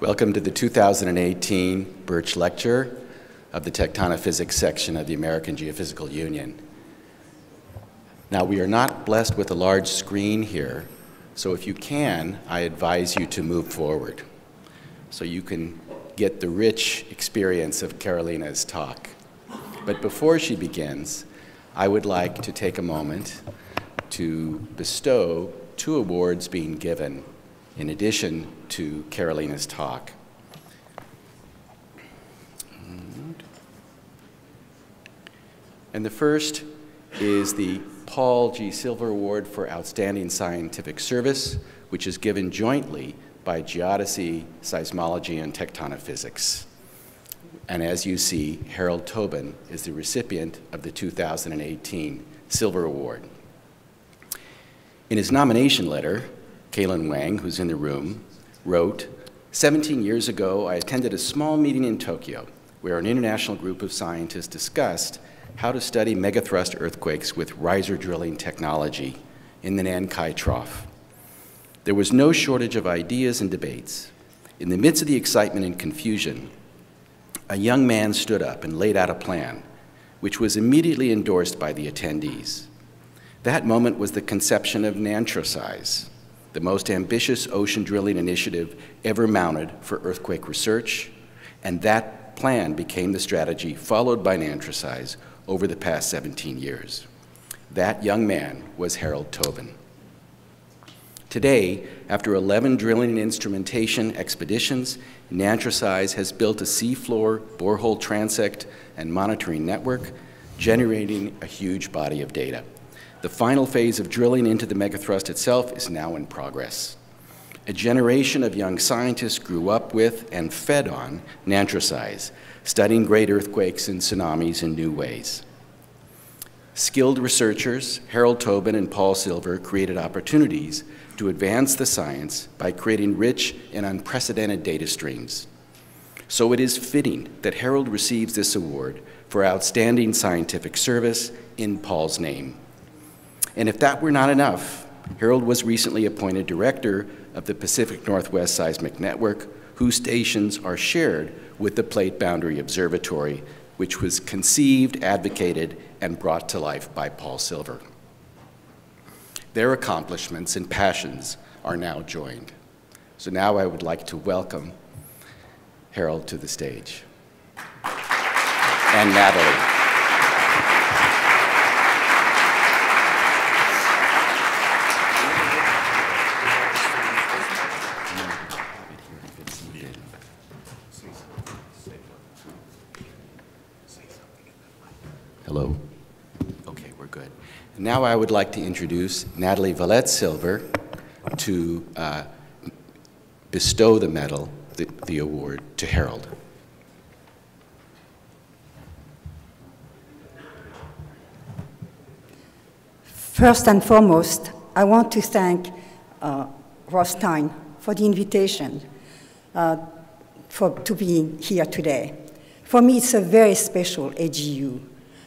Welcome to the 2018 Birch Lecture of the Tectonophysics section of the American Geophysical Union. Now, we are not blessed with a large screen here, so if you can, I advise you to move forward so you can get the rich experience of Carolina's talk. But before she begins, I would like to take a moment to bestow 2 awards being given in addition to Carolina's talk. And the first is the Paul G. Silver Award for Outstanding Scientific Service, which is given jointly by Geodesy, Seismology, and Tectonophysics. And as you see, Harold Tobin is the recipient of the 2018 Silver Award. In his nomination letter, Kalen Wang, who's in the room, wrote, 17 years ago, I attended a small meeting in Tokyo where an international group of scientists discussed how to study megathrust earthquakes with riser drilling technology in the Nankai Trough. There was no shortage of ideas and debates. In the midst of the excitement and confusion, a young man stood up and laid out a plan, which was immediately endorsed by the attendees. That moment was the conception of NanTrosize, the most ambitious ocean drilling initiative ever mounted for earthquake research, and that plan became the strategy followed by NanTrosize over the past 17 years. That young man was Harold Tobin. Today, after 11 drilling and instrumentation expeditions, NanTrosize has built a seafloor borehole transect and monitoring network, generating a huge body of data. The final phase of drilling into the megathrust itself is now in progress. A generation of young scientists grew up with and fed on NanTrosize, studying great earthquakes and tsunamis in new ways. Skilled researchers, Harold Tobin and Paul Silver, created opportunities to advance the science by creating rich and unprecedented data streams. So it is fitting that Harold receives this award for outstanding scientific service in Paul's name. And if that were not enough, Harold was recently appointed director of the Pacific Northwest Seismic Network, whose stations are shared with the Plate Boundary Observatory, which was conceived, advocated, and brought to life by Paul Silver. Their accomplishments and passions are now joined. So now I would like to welcome Harold to the stage. And Natalie. Hello. Okay, we're good. Now I would like to introduce Natalie Valette-Silver to bestow the medal, the award, to Harold. First and foremost, I want to thank Ross Stein for the invitation to be here today. For me, it's a very special AGU,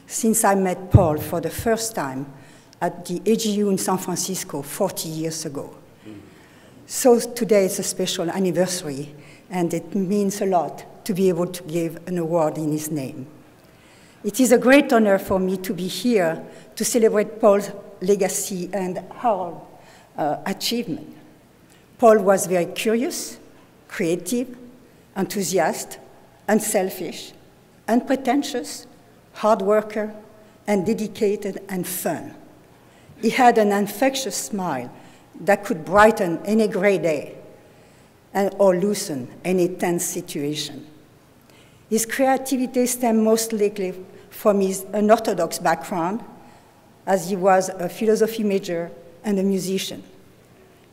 since I met Paul for the first time at the AGU in San Francisco 40 years ago. So today is a special anniversary, and it means a lot to be able to give an award in his name. It is a great honor for me to be here to celebrate Paul's legacy and Harold's achievement. Paul was very curious, creative, enthusiastic, unselfish, unpretentious, hard worker, and dedicated and fun. He had an infectious smile that could brighten any gray day or loosen any tense situation. His creativity stemmed mostly from his unorthodox background, as he was a philosophy major and a musician.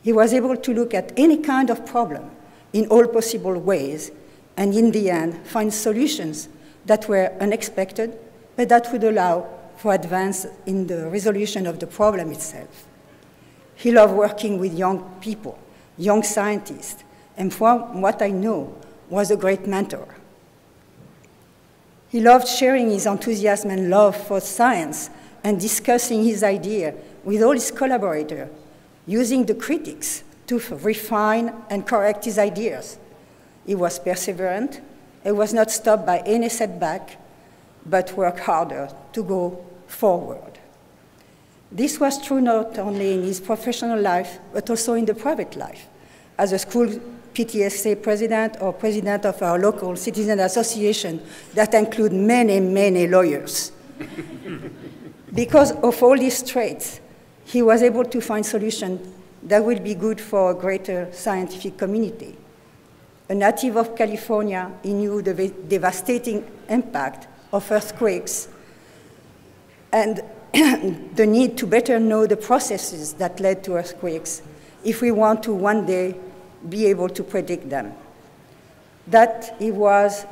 He was able to look at any kind of problem in all possible ways, and in the end, find solutions that were unexpected, but that would allow for advance in the resolution of the problem itself. He loved working with young people, young scientists, and from what I know, was a great mentor. He loved sharing his enthusiasm and love for science and discussing his idea with all his collaborators, using the critics to refine and correct his ideas. He was perseverant. He was not stopped by any setback, but worked harder to go forward. This was true not only in his professional life, but also in the private life. As a school PTSA president or president of our local citizen association that include many, many lawyers. Because of all these traits, he was able to find solutions that will be good for a greater scientific community. A native of California, he knew the devastating impact of earthquakes and the need to better know the processes that led to earthquakes if we want to one day be able to predict them. That was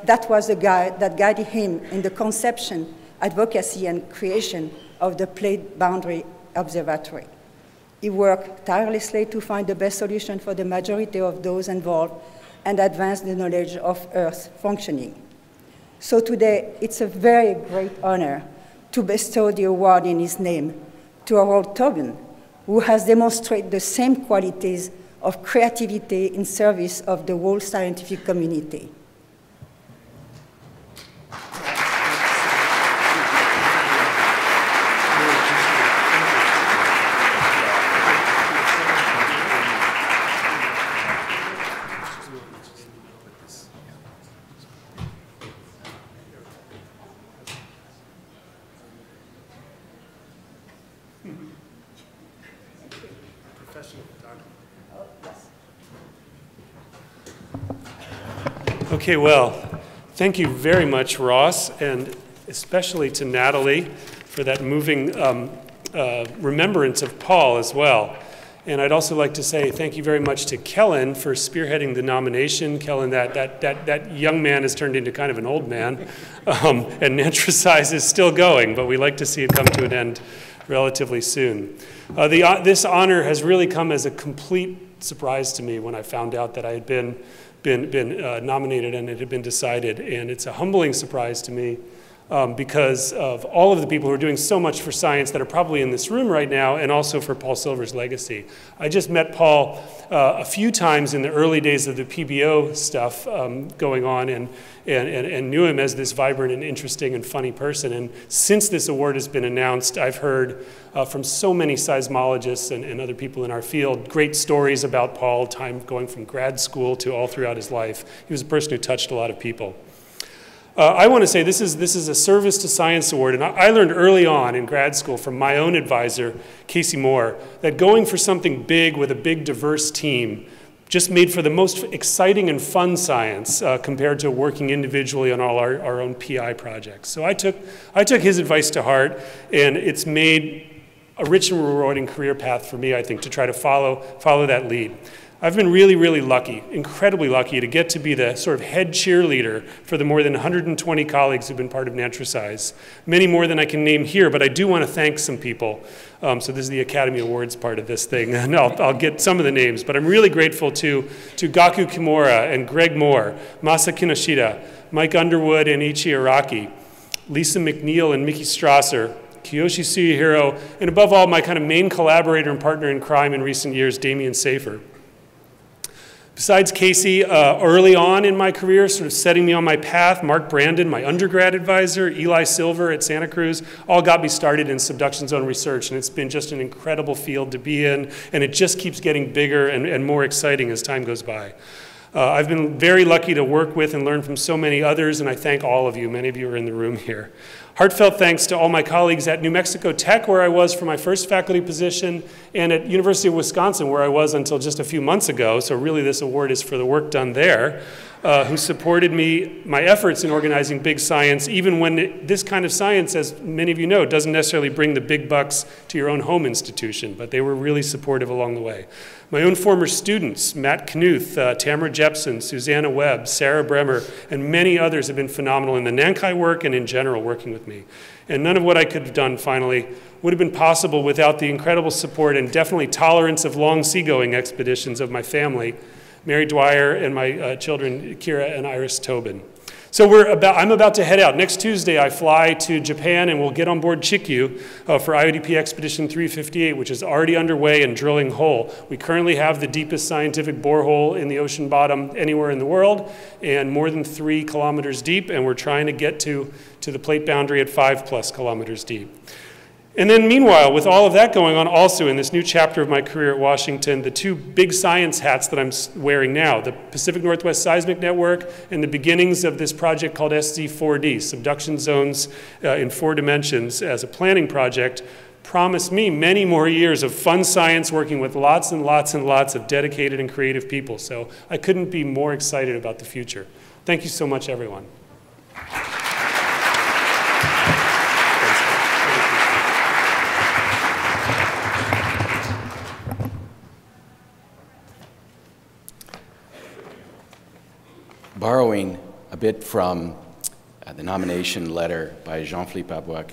the guide that guided him in the conception, advocacy, and creation of the Plate Boundary Observatory. He worked tirelessly to find the best solution for the majority of those involved and advance the knowledge of Earth's functioning. So today, it's a very great honor to bestow the award in his name to Harold Tobin, who has demonstrated the same qualities of creativity in service of the whole scientific community. Okay, well, thank you very much, Ross, and especially to Natalie for that moving remembrance of Paul as well. And I'd also like to say thank you very much to Kellen for spearheading the nomination. Kellen, that young man has turned into kind of an old man, and Nantricize is still going, but we like to see it come to an end relatively soon. This honor has really come as a complete surprise to me when I found out that I had been nominated and it had been decided, and it's a humbling surprise to me because of all of the people who are doing so much for science that are probably in this room right now, and also for Paul Silver's legacy. I just met Paul a few times in the early days of the PBO stuff going on, and knew him as this vibrant and interesting and funny person. And since this award has been announced, I've heard from so many seismologists and other people in our field great stories about Paul, time going from grad school to all throughout his life. He was a person who touched a lot of people. I want to say this is a Service to Science Award, and I learned early on in grad school from my own advisor, Casey Moore, that going for something big with a big diverse team just made for the most exciting and fun science compared to working individually on all our own PI projects. So I took his advice to heart, and it's made a rich and rewarding career path for me, I think, to try to follow that lead. I've been really, really lucky, incredibly lucky, to get to be the sort of head cheerleader for the more than 120 colleagues who've been part of Nantricize. Many more than I can name here, but I do want to thank some people. So this is the Academy Awards part of this thing, and I'll get some of the names, but I'm really grateful to Gaku Kimura and Greg Moore, Masa Kinoshita, Mike Underwood and Ichi Araki, Lisa McNeil and Mickey Strasser, Kiyoshi Suyahiro, and above all, my kind of main collaborator and partner in crime in recent years, Damian Safer. Besides Casey, early on in my career, sort of setting me on my path, Mark Brandon, my undergrad advisor, Eli Silver at Santa Cruz, all got me started in subduction zone research, and it's been just an incredible field to be in, and it just keeps getting bigger and more exciting as time goes by. I've been very lucky to work with and learn from so many others, and I thank all of you. Many of you are in the room here. Heartfelt thanks to all my colleagues at New Mexico Tech, where I was for my first faculty position, and at University of Wisconsin, where I was until just a few months ago. So really this award is for the work done there, who supported my efforts in organizing big science, even when this kind of science, as many of you know, doesn't necessarily bring the big bucks to your own home institution, but they were really supportive along the way. My own former students, Matt Knuth, Tamara Jepson, Susanna Webb, Sarah Bremer, and many others have been phenomenal in the Nankai work and in general working with me. And none of what I could have done, finally, would have been possible without the incredible support and definitely tolerance of long seagoing expeditions of my family, Mary Dwyer and my children, Kira and Iris Tobin. So I'm about to head out. Next Tuesday, I fly to Japan, and we'll get on board Chikyu for IODP Expedition 358, which is already underway and drilling hole. We currently have the deepest scientific borehole in the ocean bottom anywhere in the world, and more than 3 kilometers deep, and we're trying to get to the plate boundary at 5+ kilometers deep. And then meanwhile, with all of that going on, also in this new chapter of my career at Washington, the 2 big science hats that I'm wearing now, the Pacific Northwest Seismic Network and the beginnings of this project called SZ4D, Subduction Zones in 4 dimensions as a planning project, promise me many more years of fun science working with lots and lots and lots of dedicated and creative people. So I couldn't be more excited about the future. Thank you so much, everyone. Borrowing a bit from the nomination letter by Jean-Philippe Abouac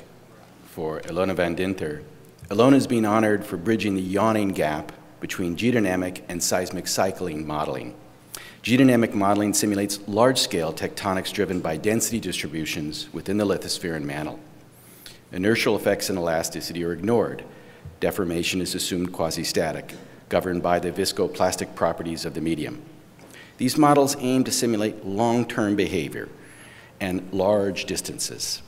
for Ilona van Dinter, Ilona is being honored for bridging the yawning gap between geodynamic and seismic cycling modeling. Geodynamic modeling simulates large-scale tectonics driven by density distributions within the lithosphere and mantle. Inertial effects and elasticity are ignored. Deformation is assumed quasi-static, governed by the viscoplastic properties of the medium. These models aim to simulate long-term behavior and large distances,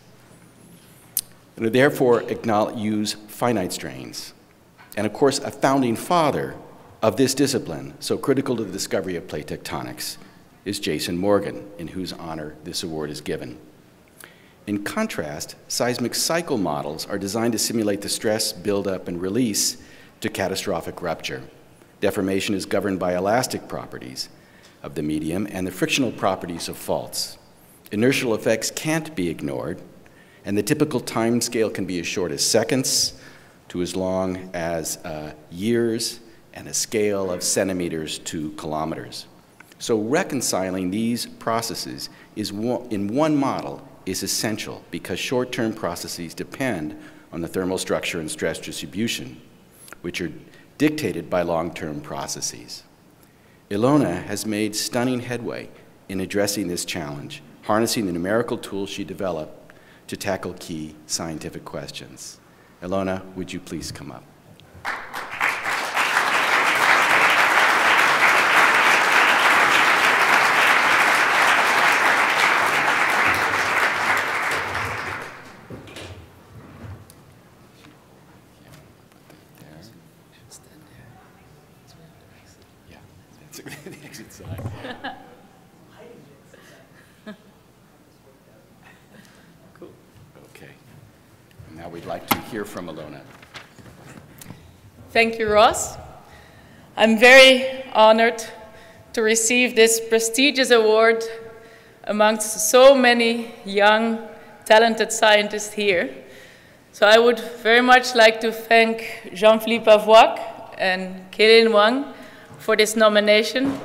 and therefore use finite strains. And of course, a founding father of this discipline, so critical to the discovery of plate tectonics, is Jason Morgan, in whose honor this award is given. In contrast, seismic cycle models are designed to simulate the stress, buildup, and release to catastrophic rupture. Deformation is governed by elastic properties of the medium and the frictional properties of faults. Inertial effects can't be ignored, and the typical time scale can be as short as seconds to as long as years, and a scale of centimeters to kilometers. So reconciling these processes in one model is essential because short-term processes depend on the thermal structure and stress distribution, which are dictated by long-term processes. Ilona has made stunning headway in addressing this challenge, harnessing the numerical tools she developed to tackle key scientific questions. Ilona, would you please come up? The exit side. Cool. Okay. And now we'd like to hear from Ilona. Thank you, Ross. I'm very honored to receive this prestigious award amongst so many young, talented scientists here. So I would very much like to thank Jean-Philippe Abouac and Kélin Wang for this nomination.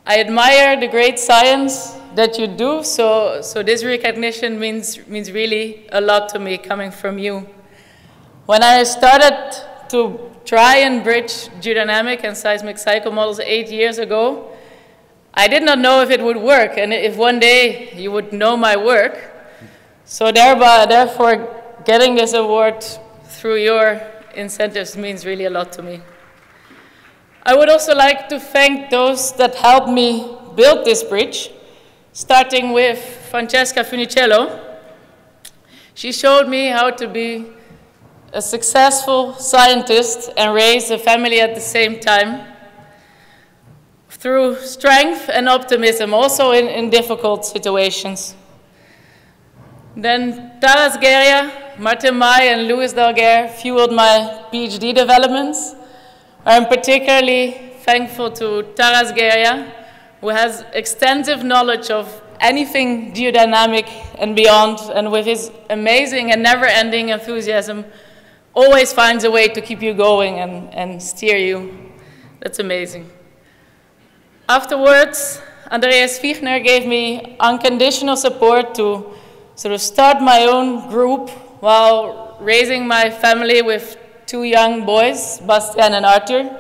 I admire the great science that you do, so this recognition means really a lot to me coming from you. When I started to try and bridge geodynamic and seismic cycle models 8 years ago, I did not know if it would work and if one day you would know my work. So therefore, getting this award through your incentives means really a lot to me. I would also like to thank those that helped me build this bridge, starting with Francesca Funicello. She showed me how to be a successful scientist and raise a family at the same time through strength and optimism, also in difficult situations. Then Taras Geria, Martin May, and Louis Dalguer fueled my PhD developments. I'm particularly thankful to Taras Geria, who has extensive knowledge of anything geodynamic and beyond, and with his amazing and never-ending enthusiasm, always finds a way to keep you going and steer you. That's amazing. Afterwards, Andreas Fiechner gave me unconditional support to sort of start my own group while raising my family with 2 young boys, Bastian and Arthur,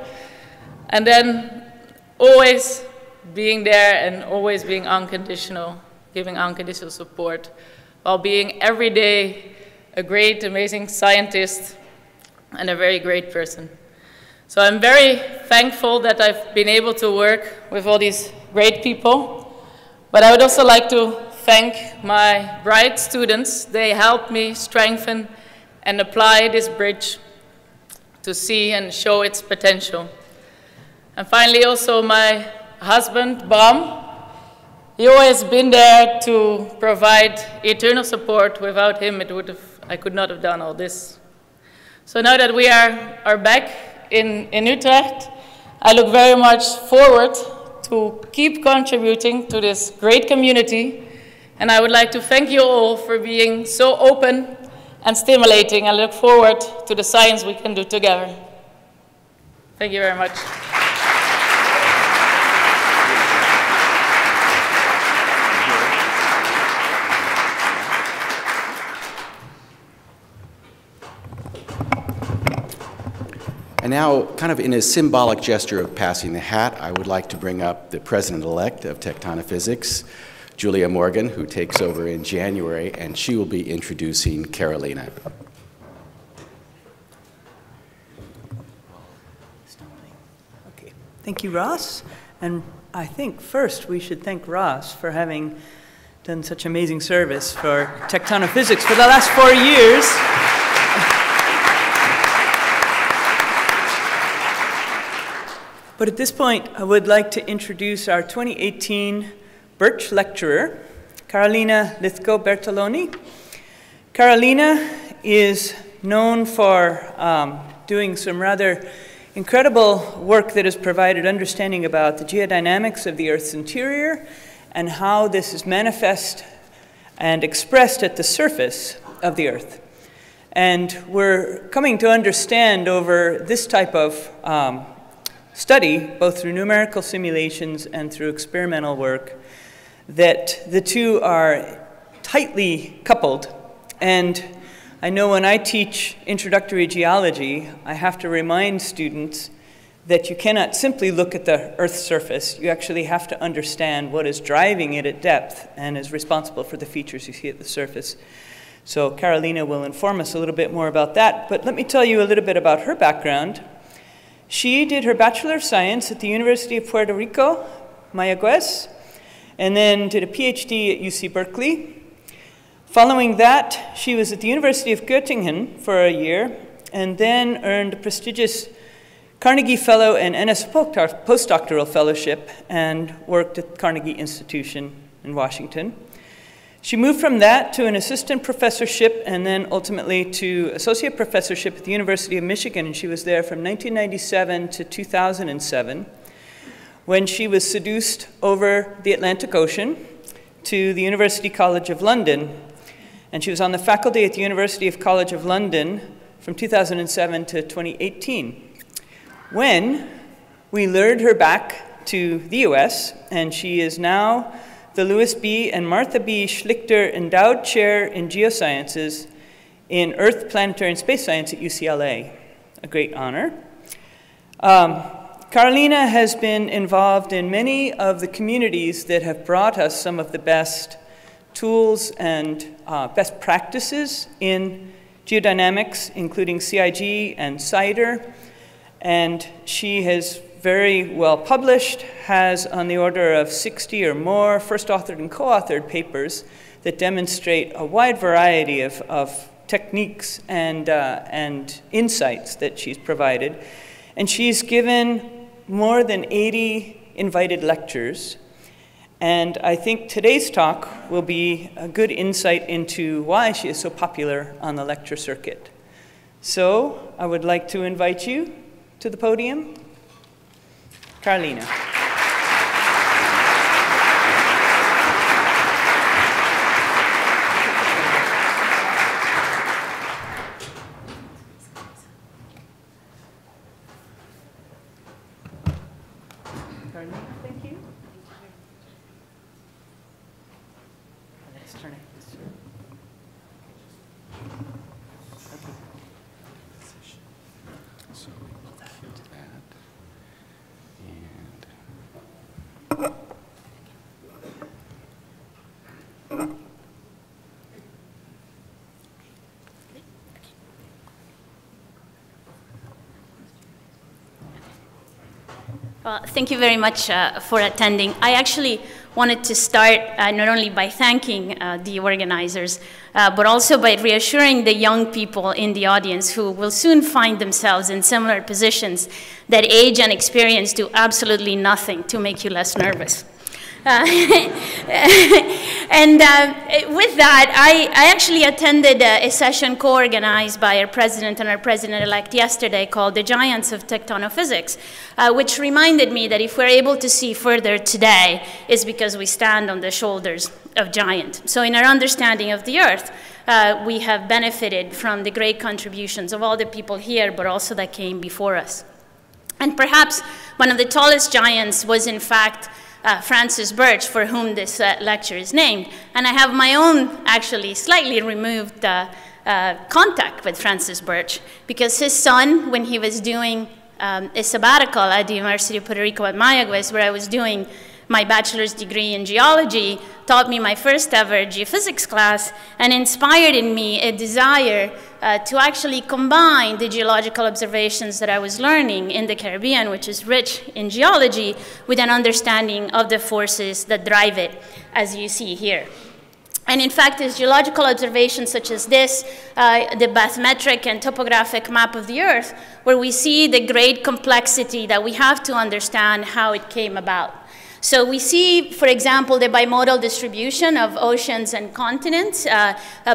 and then always being there and always being unconditional giving unconditional support, while being every day a great, amazing scientist and a very great person. So I'm very thankful that I've been able to work with all these great people, but I would also like to thank my bright students. They helped me strengthen and apply this bridge to see and show its potential. And finally, also my husband, Bram. He always been there to provide eternal support. Without him, I could not have done all this. So now that we are back in Utrecht, I look very much forward to keep contributing to this great community. And I would like to thank you all for being so open and stimulating. I look forward to the science we can do together. Thank you very much. And now, kind of in a symbolic gesture of passing the hat, I would like to bring up the president-elect of Tectonophysics, Julia Morgan, who takes over in January, and she will be introducing Carolina. Okay. Thank you, Ross. And I think first we should thank Ross for having done such amazing service for Tectonophysics for the last 4 years. But at this point, I would like to introduce our 2018 Birch lecturer, Carolina Lithgow-Bertoloni. Carolina is known for doing some rather incredible work that has provided understanding about the geodynamics of the Earth's interior and how this is manifest and expressed at the surface of the Earth. And we're coming to understand over this type of study, both through numerical simulations and through experimental work, that the two are tightly coupled. And I know when I teach introductory geology, I have to remind students that you cannot simply look at the Earth's surface. You actually have to understand what is driving it at depth and is responsible for the features you see at the surface. So Carolina will inform us a little bit more about that. But let me tell you a little bit about her background. She did her Bachelor of Science at the University of Puerto Rico, Mayagüez, and then did a PhD at UC Berkeley. Following that, she was at the University of Göttingen for a year, and then earned a prestigious Carnegie Fellow and NS postdoctoral fellowship, and worked at Carnegie Institution in Washington. She moved from that to an assistant professorship and then ultimately to associate professorship at the University of Michigan, and she was there from 1997 to 2007, when she was seduced over the Atlantic Ocean to the University College of London. And she was on the faculty at the University of College of London from 2007 to 2018, when we lured her back to the US, and she is now the Louis B. and Martha B. Schlichter Endowed Chair in Geosciences in Earth, Planetary, and Space Science at UCLA. A great honor. Carolina has been involved in many of the communities that have brought us some of the best tools and best practices in geodynamics, including CIG and CIDER. And she has very well published, has on the order of 60 or more first authored and co-authored papers that demonstrate a wide variety of techniques and insights that she's provided. And she's given more than 80 invited lectures. And I think today's talk will be a good insight into why she is so popular on the lecture circuit. So I would like to invite you to the podium. Carolina. Carolina, thank you. Let's turn it. Okay. So we'll that. And Thank you very much for attending. I actually wanted to start not only by thanking the organizers, but also by reassuring the young people in the audience who will soon find themselves in similar positions that age and experience do absolutely nothing to make you less nervous. With that, I actually attended a session co-organized by our president and our president-elect yesterday called The Giants of Tectonophysics, which reminded me that if we're able to see further today, it's because we stand on the shoulders of giants. So in our understanding of the Earth, we have benefited from the great contributions of all the people here, but also that came before us. And perhaps one of the tallest giants was, in fact, Francis Birch, for whom this lecture is named. And I have my own, actually, slightly removed contact with Francis Birch, because his son, when he was doing a sabbatical at the University of Puerto Rico at Mayagüez, where I was doing my bachelor's degree in geology, taught me my first ever geophysics class and inspired in me a desire to actually combine the geological observations that I was learning in the Caribbean, which is rich in geology, with an understanding of the forces that drive it, as you see here. And in fact, it's geological observations such as this, the bathymetric and topographic map of the Earth, where we see the great complexity that we have to understand how it came about. So we see, for example, the bimodal distribution of oceans and continents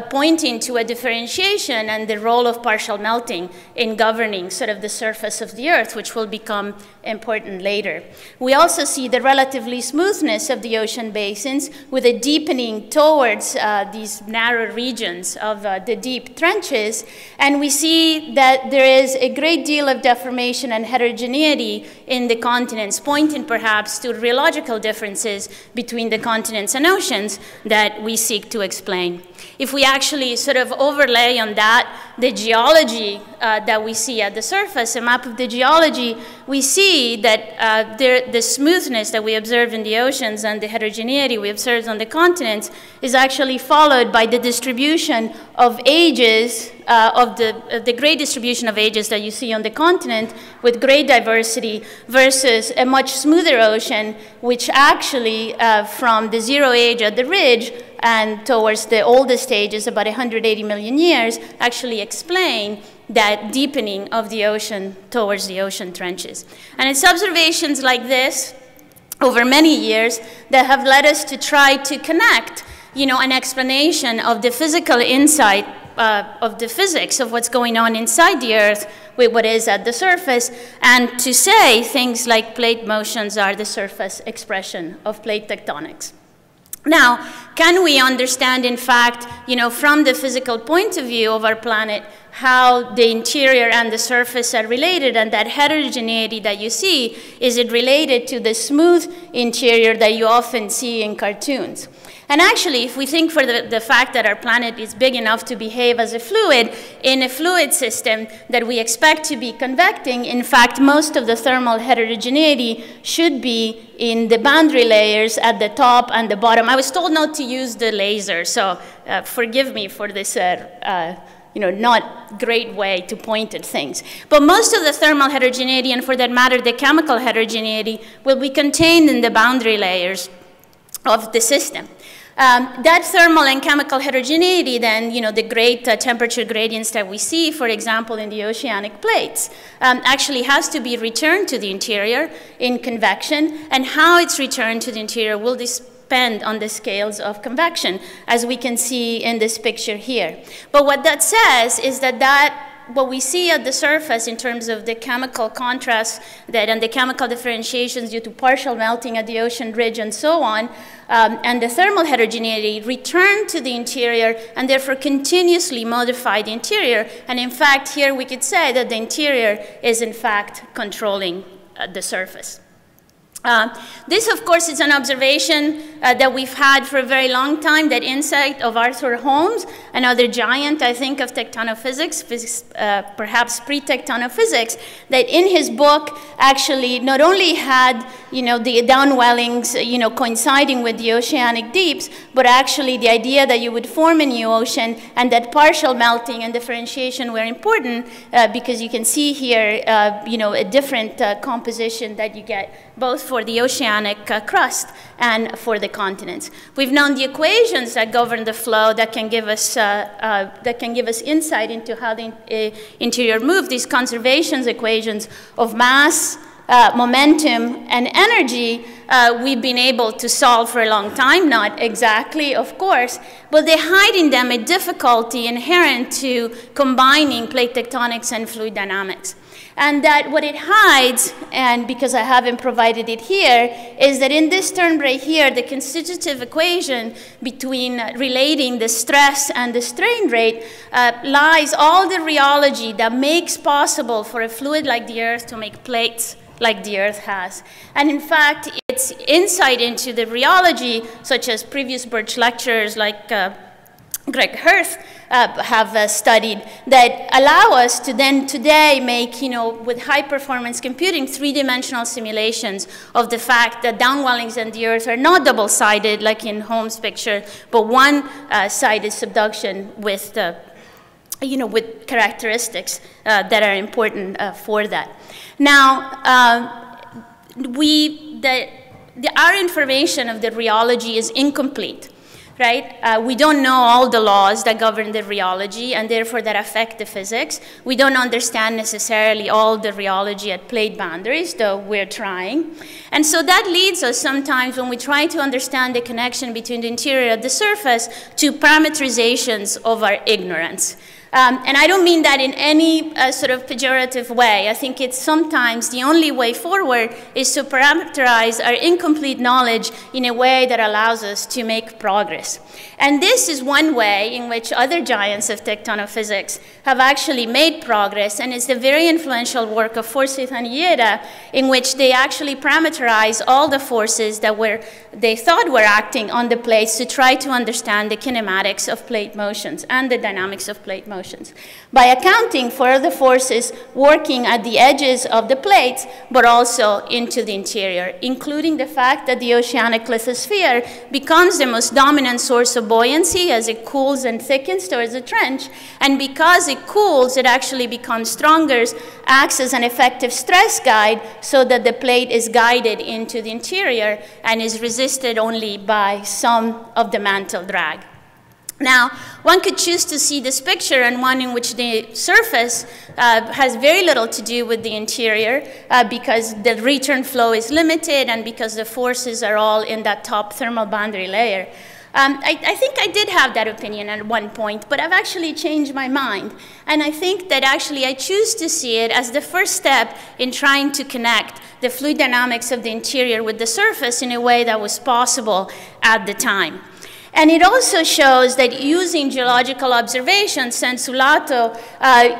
pointing to a differentiation and the role of partial melting in governing sort of the surface of the Earth, which will become important later. We also see the relatively smoothness of the ocean basins with a deepening towards these narrow regions of the deep trenches. And we see that there is a great deal of deformation and heterogeneity in the continents, pointing perhaps to rheological differences between the continents and oceans that we seek to explain. If we actually sort of overlay on that the geology that we see at the surface, a map of the geology, we see that the smoothness that we observe in the oceans and the heterogeneity we observe on the continents is actually followed by the distribution of ages, of the great distribution of ages that you see on the continent with great diversity versus a much smoother ocean, which actually from the zero age at the ridge and towards the oldest ages, about 180 million years, actually explain that deepening of the ocean towards the ocean trenches. And it's observations like this over many years that have led us to try to connect, an explanation of the physical insight of the physics of what's going on inside the Earth with what is at the surface, and to say things like plate motions are the surface expression of plate tectonics. Now, can we understand, in fact, from the physical point of view of our planet, how the interior and the surface are related, and that heterogeneity that you see, is it related to the smooth interior that you often see in cartoons? And actually, if we think for the fact that our planet is big enough to behave as a fluid, in a fluid system that we expect to be convecting, in fact, most of the thermal heterogeneity should be in the boundary layers at the top and the bottom. I was told not to use the laser, so forgive me for this not great way to point at things. But most of the thermal heterogeneity, and for that matter, the chemical heterogeneity, will be contained in the boundary layers of the system. That thermal and chemical heterogeneity, then, the great temperature gradients that we see, for example, in the oceanic plates, actually has to be returned to the interior in convection, and how it's returned to the interior will depend on the scales of convection, as we can see in this picture here. But what that says is that what we see at the surface in terms of the chemical contrast and the chemical differentiations due to partial melting at the ocean ridge and so on, and the thermal heterogeneity return to the interior and therefore continuously modify the interior. And in fact, here we could say that the interior is in fact controlling the surface. This, of course, is an observation that we've had for a very long time, that insight of Arthur Holmes, another giant, I think, of tectonophysics, perhaps pre-tectonophysics, that in his book actually not only had the downwellings, coinciding with the oceanic deeps, but actually the idea that you would form a new ocean and that partial melting and differentiation were important because you can see here, a different composition that you get both for the oceanic crust and for the continents. We've known the equations that govern the flow that can give us insight into how the interior moves. These conservation equations of mass, momentum, and energy, we've been able to solve for a long time, not exactly, of course, but they hide in them a difficulty inherent to combining plate tectonics and fluid dynamics. And that what it hides, and because I haven't provided it here, is that in this term right here, the constitutive equation between relating the stress and the strain rate lies all the rheology that makes possible for a fluid like the Earth to make plates like the Earth has. And in fact, it's insight into the rheology, such as previous Birch lecturers like Greg Hirth have studied, that allow us to then today make, with high performance computing, three-dimensional simulations of the fact that downwellings in the Earth are not double-sided like in Holmes' picture, but one-sided subduction with with characteristics that are important for that. Now, our information of the rheology is incomplete. Right? We don't know all the laws that govern the rheology and therefore that affect the physics. We don't understand necessarily all the rheology at plate boundaries, though we're trying. And so that leads us sometimes when we try to understand the connection between the interior and the surface to parametrizations of our ignorance. And I don't mean that in any sort of pejorative way. I think it's sometimes the only way forward is to parameterize our incomplete knowledge in a way that allows us to make progress. And this is one way in which other giants of tectonophysics have actually made progress, and it's the very influential work of Forsyth and Ieda, in which they actually parameterize all the forces that they thought were acting on the plates to try to understand the kinematics of plate motions and the dynamics of plate motions by accounting for the forces working at the edges of the plates, but also into the interior, including the fact that the oceanic lithosphere becomes the most dominant source of buoyancy as it cools and thickens towards the trench. And because it cools, it actually becomes stronger, acts as an effective stress guide so that the plate is guided into the interior and is resisted only by some of the mantle drag. Now, one could choose to see this picture and one in which the surface has very little to do with the interior because the return flow is limited and because the forces are all in that top thermal boundary layer. I think I did have that opinion at one point, but I've actually changed my mind. And I think that actually I choose to see it as the first step in trying to connect the fluid dynamics of the interior with the surface in a way that was possible at the time. And it also shows that using geological observations, sensulato,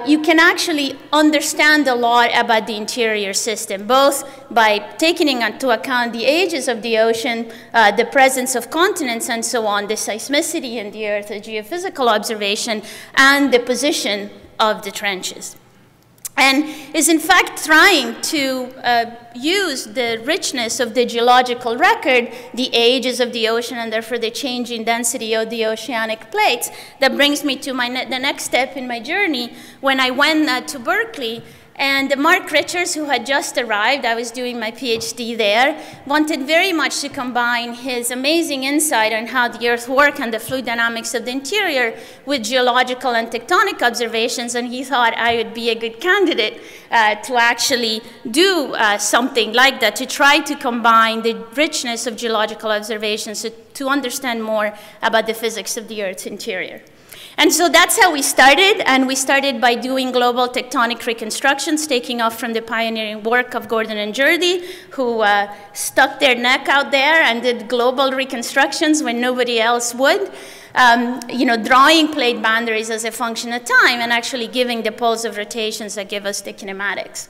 you can actually understand a lot about the interior system, both by taking into account the ages of the ocean, the presence of continents and so on, the seismicity in the Earth, the geophysical observation, and the position of the trenches. And is in fact trying to use the richness of the geological record, the ages of the ocean, and therefore the change in density of the oceanic plates. That brings me to the next step in my journey when I went to Berkeley. And Mark Richards, who had just arrived, I was doing my PhD there, wanted very much to combine his amazing insight on how the Earth works and the fluid dynamics of the interior with geological and tectonic observations, and he thought I would be a good candidate to actually do something like that, to try to combine the richness of geological observations to understand more about the physics of the Earth's interior. And so that's how we started, and we started by doing global tectonic reconstructions, taking off from the pioneering work of Gordon and Jurdy, who stuck their neck out there and did global reconstructions when nobody else would, drawing plate boundaries as a function of time and actually giving the poles of rotations that give us the kinematics.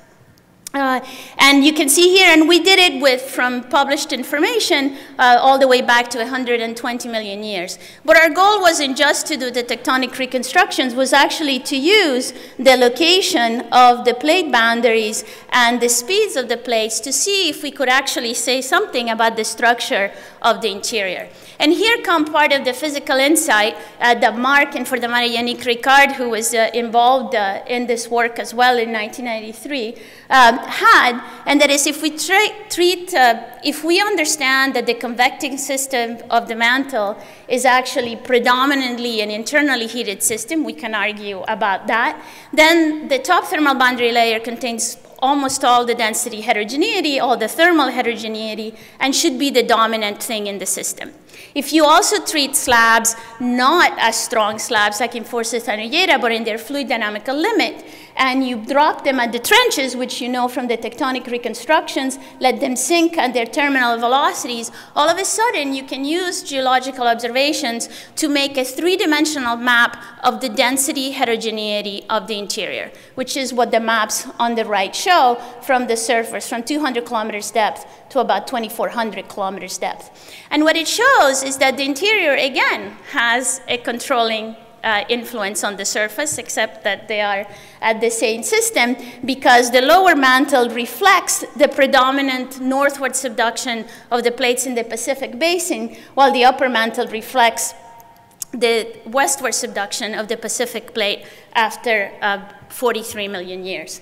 And you can see here, and we did it with, from published information, all the way back to 120 million years. But our goal wasn't just to do the tectonic reconstructions, was actually to use the location of the plate boundaries and the speeds of the plates to see if we could actually say something about the structure of the interior. And here come part of the physical insight that Mark, and for the matter Yannick Ricard, who was involved in this work as well in 1993, had, and that is if we if we understand that the convecting system of the mantle is actually predominantly an internally heated system, we can argue about that, then the top thermal boundary layer contains almost all the density heterogeneity, all the thermal heterogeneity, and should be the dominant thing in the system. If you also treat slabs not as strong slabs like in Forsyth-Hanuyera, but in their fluid dynamical limit, and you drop them at the trenches, which you know from the tectonic reconstructions, let them sink at their terminal velocities, all of a sudden you can use geological observations to make a three-dimensional map of the density heterogeneity of the interior, which is what the maps on the right show from the surface, from 200 kilometers depth to about 2,400 kilometers depth. And what it shows is that the interior, again, has a controlling influence on the surface, except that they are at the same system, because the lower mantle reflects the predominant northward subduction of the plates in the Pacific Basin, while the upper mantle reflects the westward subduction of the Pacific Plate after 43 million years.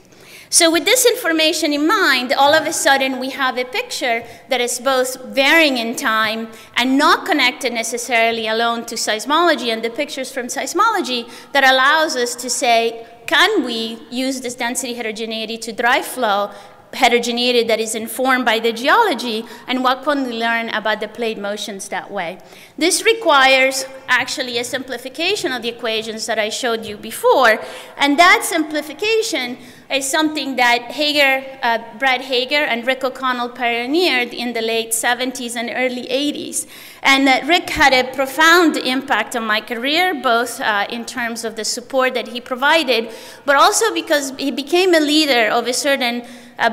So with this information in mind, all of a sudden we have a picture that is both varying in time and not connected necessarily alone to seismology and the pictures from seismology that allows us to say, can we use this density heterogeneity to drive flow, heterogeneity that is informed by the geology, and what can we learn about the plate motions that way? This requires actually a simplification of the equations that I showed you before, and that simplification is something that Brad Hager and Rick O'Connell pioneered in the late 70s and early 80s. And Rick had a profound impact on my career, both in terms of the support that he provided, but also because he became a leader of a certain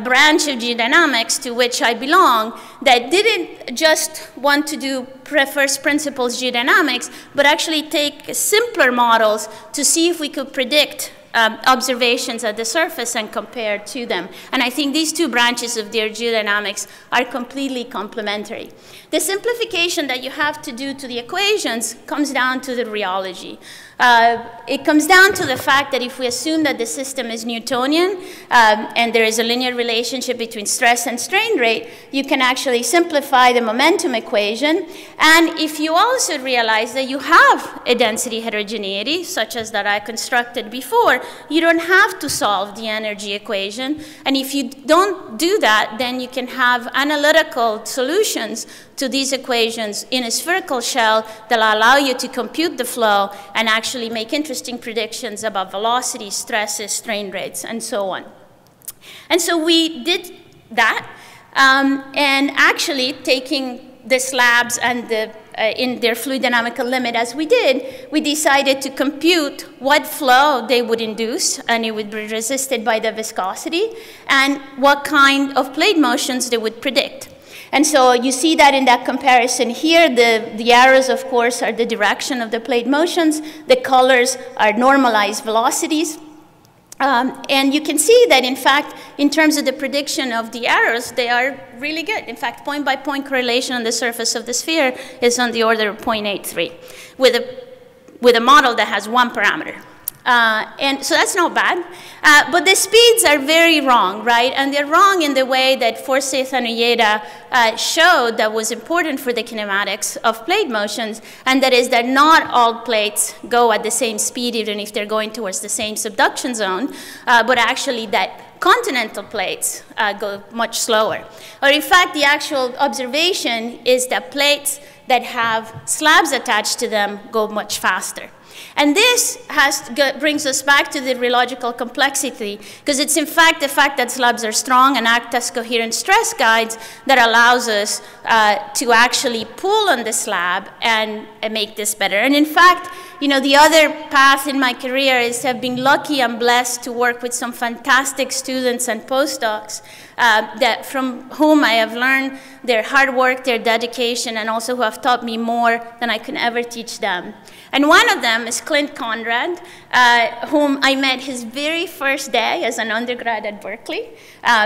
branch of geodynamics to which I belong, that didn't just want to do first principles geodynamics, but actually take simpler models to see if we could predict observations at the surface and compare to them. And I think these two branches of their geodynamics are completely complementary. The simplification that you have to do to the equations comes down to the rheology. It comes down to the fact that if we assume that the system is Newtonian and there is a linear relationship between stress and strain rate, you can actually simplify the momentum equation. And if you also realize that you have a density heterogeneity, such as that I constructed before, you don't have to solve the energy equation. And if you don't do that, then you can have analytical solutions to these equations in a spherical shell that will allow you to compute the flow and actually make interesting predictions about velocity, stresses, strain rates, and so on. And so we did that, and actually taking the slabs and in their fluid dynamical limit as we did, we decided to compute what flow they would induce, and it would be resisted by the viscosity, and what kind of plate motions they would predict. And so you see that in that comparison here, the arrows, of course, are the direction of the plate motions. The colors are normalized velocities. And you can see that, in fact, in terms of the prediction of the arrows, they are really good. In fact, point-by-point correlation on the surface of the sphere is on the order of 0.83 with a model that has one parameter. And so that's not bad. But the speeds are very wrong, right? And they're wrong in the way that Forsyth-Hanuyera showed that was important for the kinematics of plate motions, and that is that not all plates go at the same speed, even if they're going towards the same subduction zone, but actually that continental plates go much slower. Or in fact, the actual observation is that plates that have slabs attached to them go much faster. And this brings us back to the rheological complexity, because it's in fact the fact that slabs are strong and act as coherent stress guides that allows us to actually pull on the slab and make this better. And in fact, you know, the other path in my career is I've been lucky and blessed to work with some fantastic students and postdocs from whom I have learned their hard work, their dedication, and also who have taught me more than I could ever teach them. And one of them is Clint Conrad, whom I met his very first day as an undergrad at Berkeley,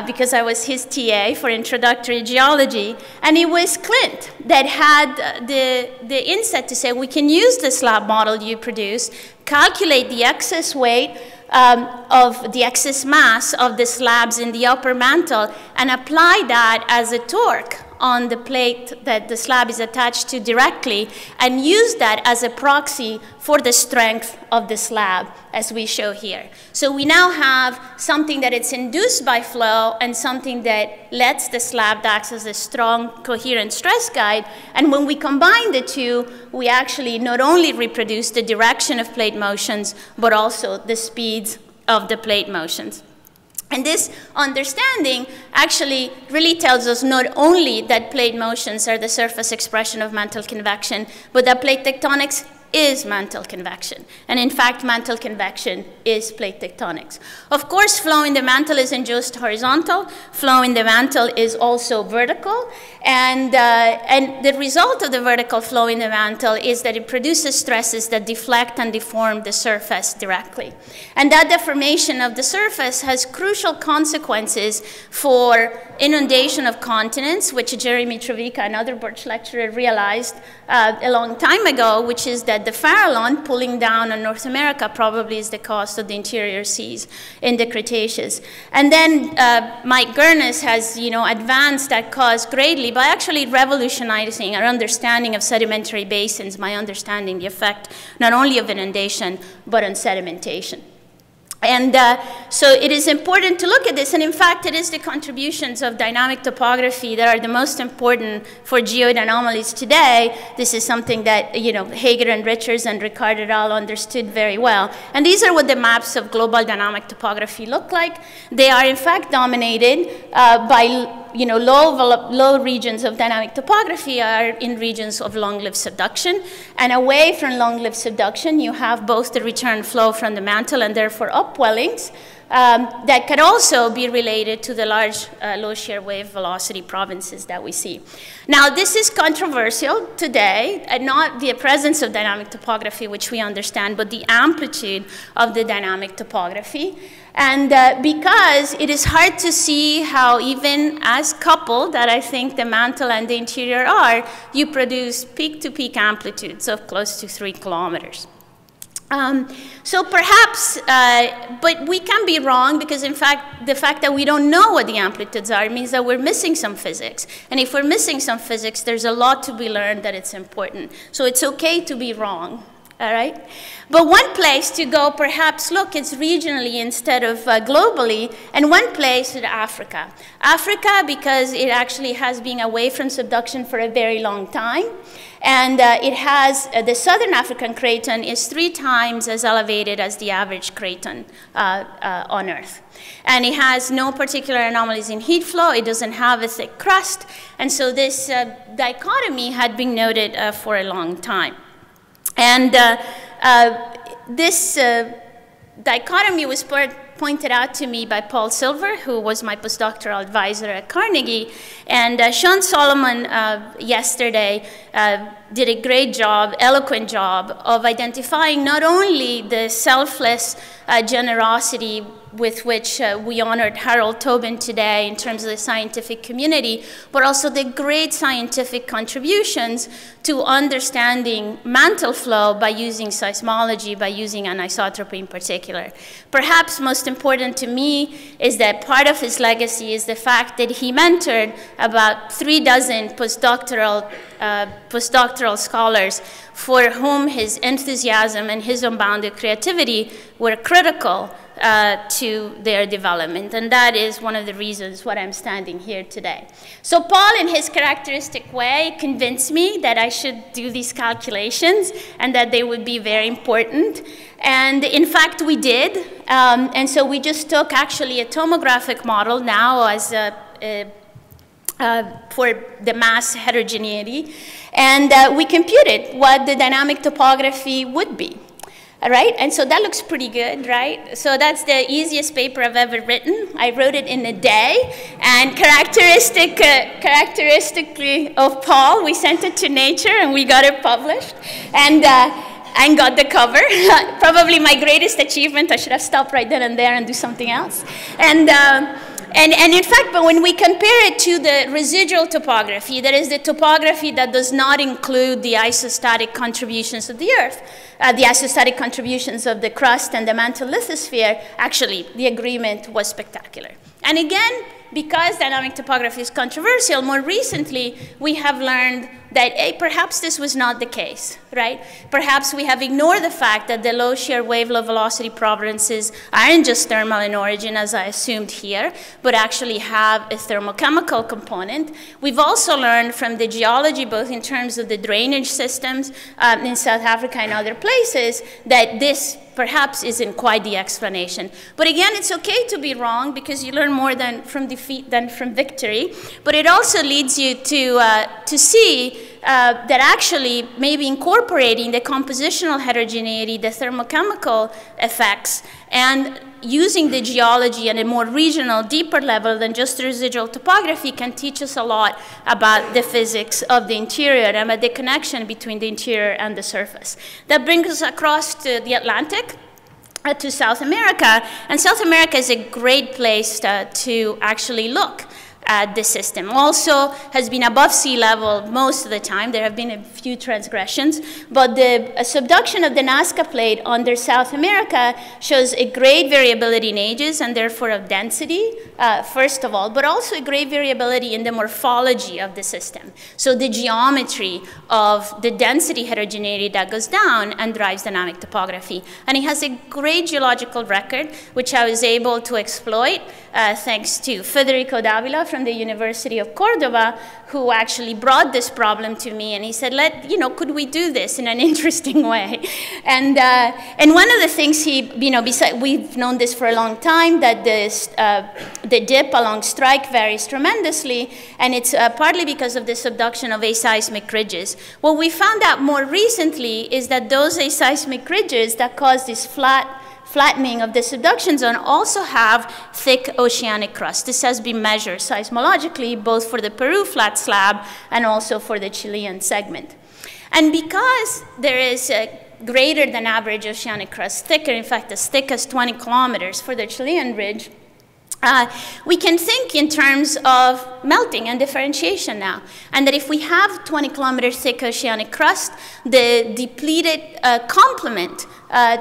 because I was his TA for introductory geology. And it was Clint that had the insight to say, we can use the slab model you produce, calculate the excess weight of the excess mass of the slabs in the upper mantle, and apply that as a torque on the plate that the slab is attached to directly, and use that as a proxy for the strength of the slab, as we show here. So we now have something that it's induced by flow and something that lets the slab act as a strong, coherent stress guide. And when we combine the two, we actually not only reproduce the direction of plate motions, but also the speeds of the plate motions. And this understanding actually really tells us not only that plate motions are the surface expression of mantle convection, but that plate tectonics is mantle convection. And in fact, mantle convection is plate tectonics. Of course, flow in the mantle isn't just horizontal. Flow in the mantle is also vertical. And the result of the vertical flow in the mantle is that it produces stresses that deflect and deform the surface directly. And that deformation of the surface has crucial consequences for inundation of continents, which Jeremy Trevica, another Birch lecturer, realized a long time ago, which is that the Farallon pulling down on North America probably is the cause of the interior seas in the Cretaceous. And then Mike Gurness has, you know, advanced that cause greatly by actually revolutionizing our understanding of sedimentary basins, by understanding the effect not only of inundation, but on sedimentation. And so it is important to look at this, and in fact, it is the contributions of dynamic topography that are the most important for geoid anomalies today. This is something that, you know, Hager and Richards and Ricard et al. Understood very well. And these are what the maps of global dynamic topography look like. They are, in fact, dominated by, you know, low regions of dynamic topography are in regions of long-lived subduction. And away from long-lived subduction, you have both the return flow from the mantle and therefore upwellings that could also be related to the large low shear wave velocity provinces that we see. Now, this is controversial today, and not the presence of dynamic topography, which we understand, but the amplitude of the dynamic topography. And because it is hard to see how, even as coupled that I think the mantle and the interior are, you produce peak-to-peak amplitudes of close to 3 kilometers. So perhaps, but we can be wrong, because in fact, the fact that we don't know what the amplitudes are means that we're missing some physics. And if we're missing some physics, there's a lot to be learned that it's important. So it's okay to be wrong. All right? But one place to go perhaps look is regionally instead of globally, and one place is Africa. Africa, because it actually has been away from subduction for a very long time, and it has, the southern African craton is 3 times as elevated as the average craton on Earth. And it has no particular anomalies in heat flow, it doesn't have a thick crust, and so this dichotomy had been noted for a long time. And this dichotomy was pointed out to me by Paul Silver, who was my postdoctoral advisor at Carnegie. And Sean Solomon yesterday did a great job, eloquent job, of identifying not only the selfless generosity with which we honored Harold Tobin today in terms of the scientific community, but also the great scientific contributions to understanding mantle flow by using seismology, by using anisotropy in particular. Perhaps most important to me is that part of his legacy is the fact that he mentored about 3 dozen postdoctoral scholars for whom his enthusiasm and his unbounded creativity were critical to their development, and that is one of the reasons why I'm standing here today. So Paul, in his characteristic way, convinced me that I should do these calculations and that they would be very important. And in fact, we did. And so we just took actually a tomographic model now as for the mass heterogeneity, and we computed what the dynamic topography would be. All right, and so that looks pretty good, right? So that's the easiest paper I've ever written. I wrote it in a day, and characteristically of Paul, we sent it to Nature and we got it published, and got the cover. Probably my greatest achievement. I should have stopped right then and there and do something else. And in fact, but when we compare it to the residual topography, that is the topography that does not include the isostatic contributions of the Earth, the isostatic contributions of the crust and the mantle lithosphere, actually, the agreement was spectacular. And again, because dynamic topography is controversial, more recently, we have learned that, hey, perhaps this was not the case, right? Perhaps we have ignored the fact that the low shear wave, low velocity provinces aren't just thermal in origin, as I assumed here, but actually have a thermochemical component. We've also learned from the geology, both in terms of the drainage systems in South Africa and other places, that this perhaps isn't quite the explanation. But again, it's okay to be wrong, because you learn more from defeat than from victory. But it also leads you to see that actually maybe incorporating the compositional heterogeneity, the thermochemical effects, and using the geology at a more regional, deeper level than just the residual topography can teach us a lot about the physics of the interior and about the connection between the interior and the surface. That brings us across to the Atlantic, to South America. And South America is a great place to actually look at the system. Also has been above sea level most of the time. There have been a few transgressions, but the subduction of the Nazca Plate under South America shows a great variability in ages and therefore of density, first of all, but also a great variability in the morphology of the system. So the geometry of the density heterogeneity that goes down and drives dynamic topography. And it has a great geological record, which I was able to exploit thanks to Federico Davila from the University of Cordoba, who actually brought this problem to me, and he said, could we do this in an interesting way? And one of the things we've known this for a long time, that the dip along strike varies tremendously, and it's partly because of the subduction of aseismic ridges. What we found out more recently is that those aseismic ridges that cause this flattening of the subduction zone also have thick oceanic crust. This has been measured seismologically, both for the Peru flat slab and also for the Chilean segment. And because there is a greater than average oceanic crust, thicker, in fact, as thick as 20 kilometers for the Chilean ridge, we can think in terms of melting and differentiation now. And that if we have 20 kilometer thick oceanic crust, the depleted complement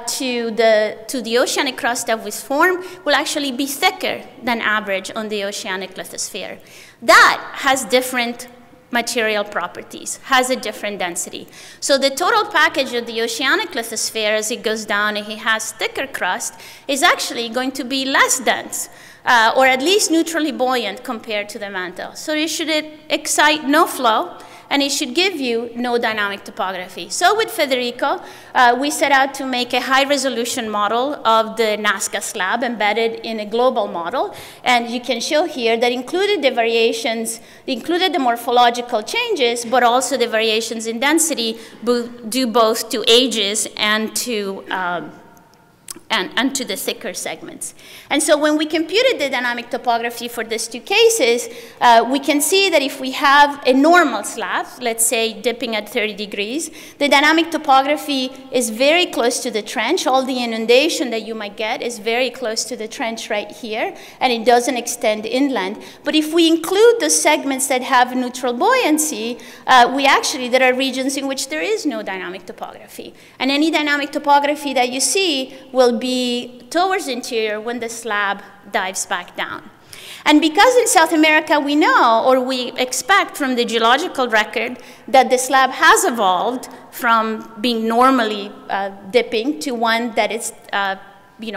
to the oceanic crust that was formed will actually be thicker than average on the oceanic lithosphere. That has different material properties, has a different density. So the total package of the oceanic lithosphere, as it goes down and it has thicker crust, is actually going to be less dense, or at least neutrally buoyant compared to the mantle. So it should excite no flow, and it should give you no dynamic topography. So with Federico, we set out to make a high-resolution model of the Nazca slab embedded in a global model. And you can show here that included the variations, included the morphological changes, but also the variations in density due both to ages and to the thicker segments. And so when we computed the dynamic topography for these two cases, we can see that if we have a normal slab, let's say dipping at 30 degrees, the dynamic topography is very close to the trench. All the inundation that you might get is very close to the trench right here, and it doesn't extend inland. But if we include the segments that have neutral buoyancy, there are regions in which there is no dynamic topography. And any dynamic topography that you see will be towards the interior when the slab dives back down. And because in South America we know, or we expect from the geological record, that the slab has evolved from being normally dipping to one that is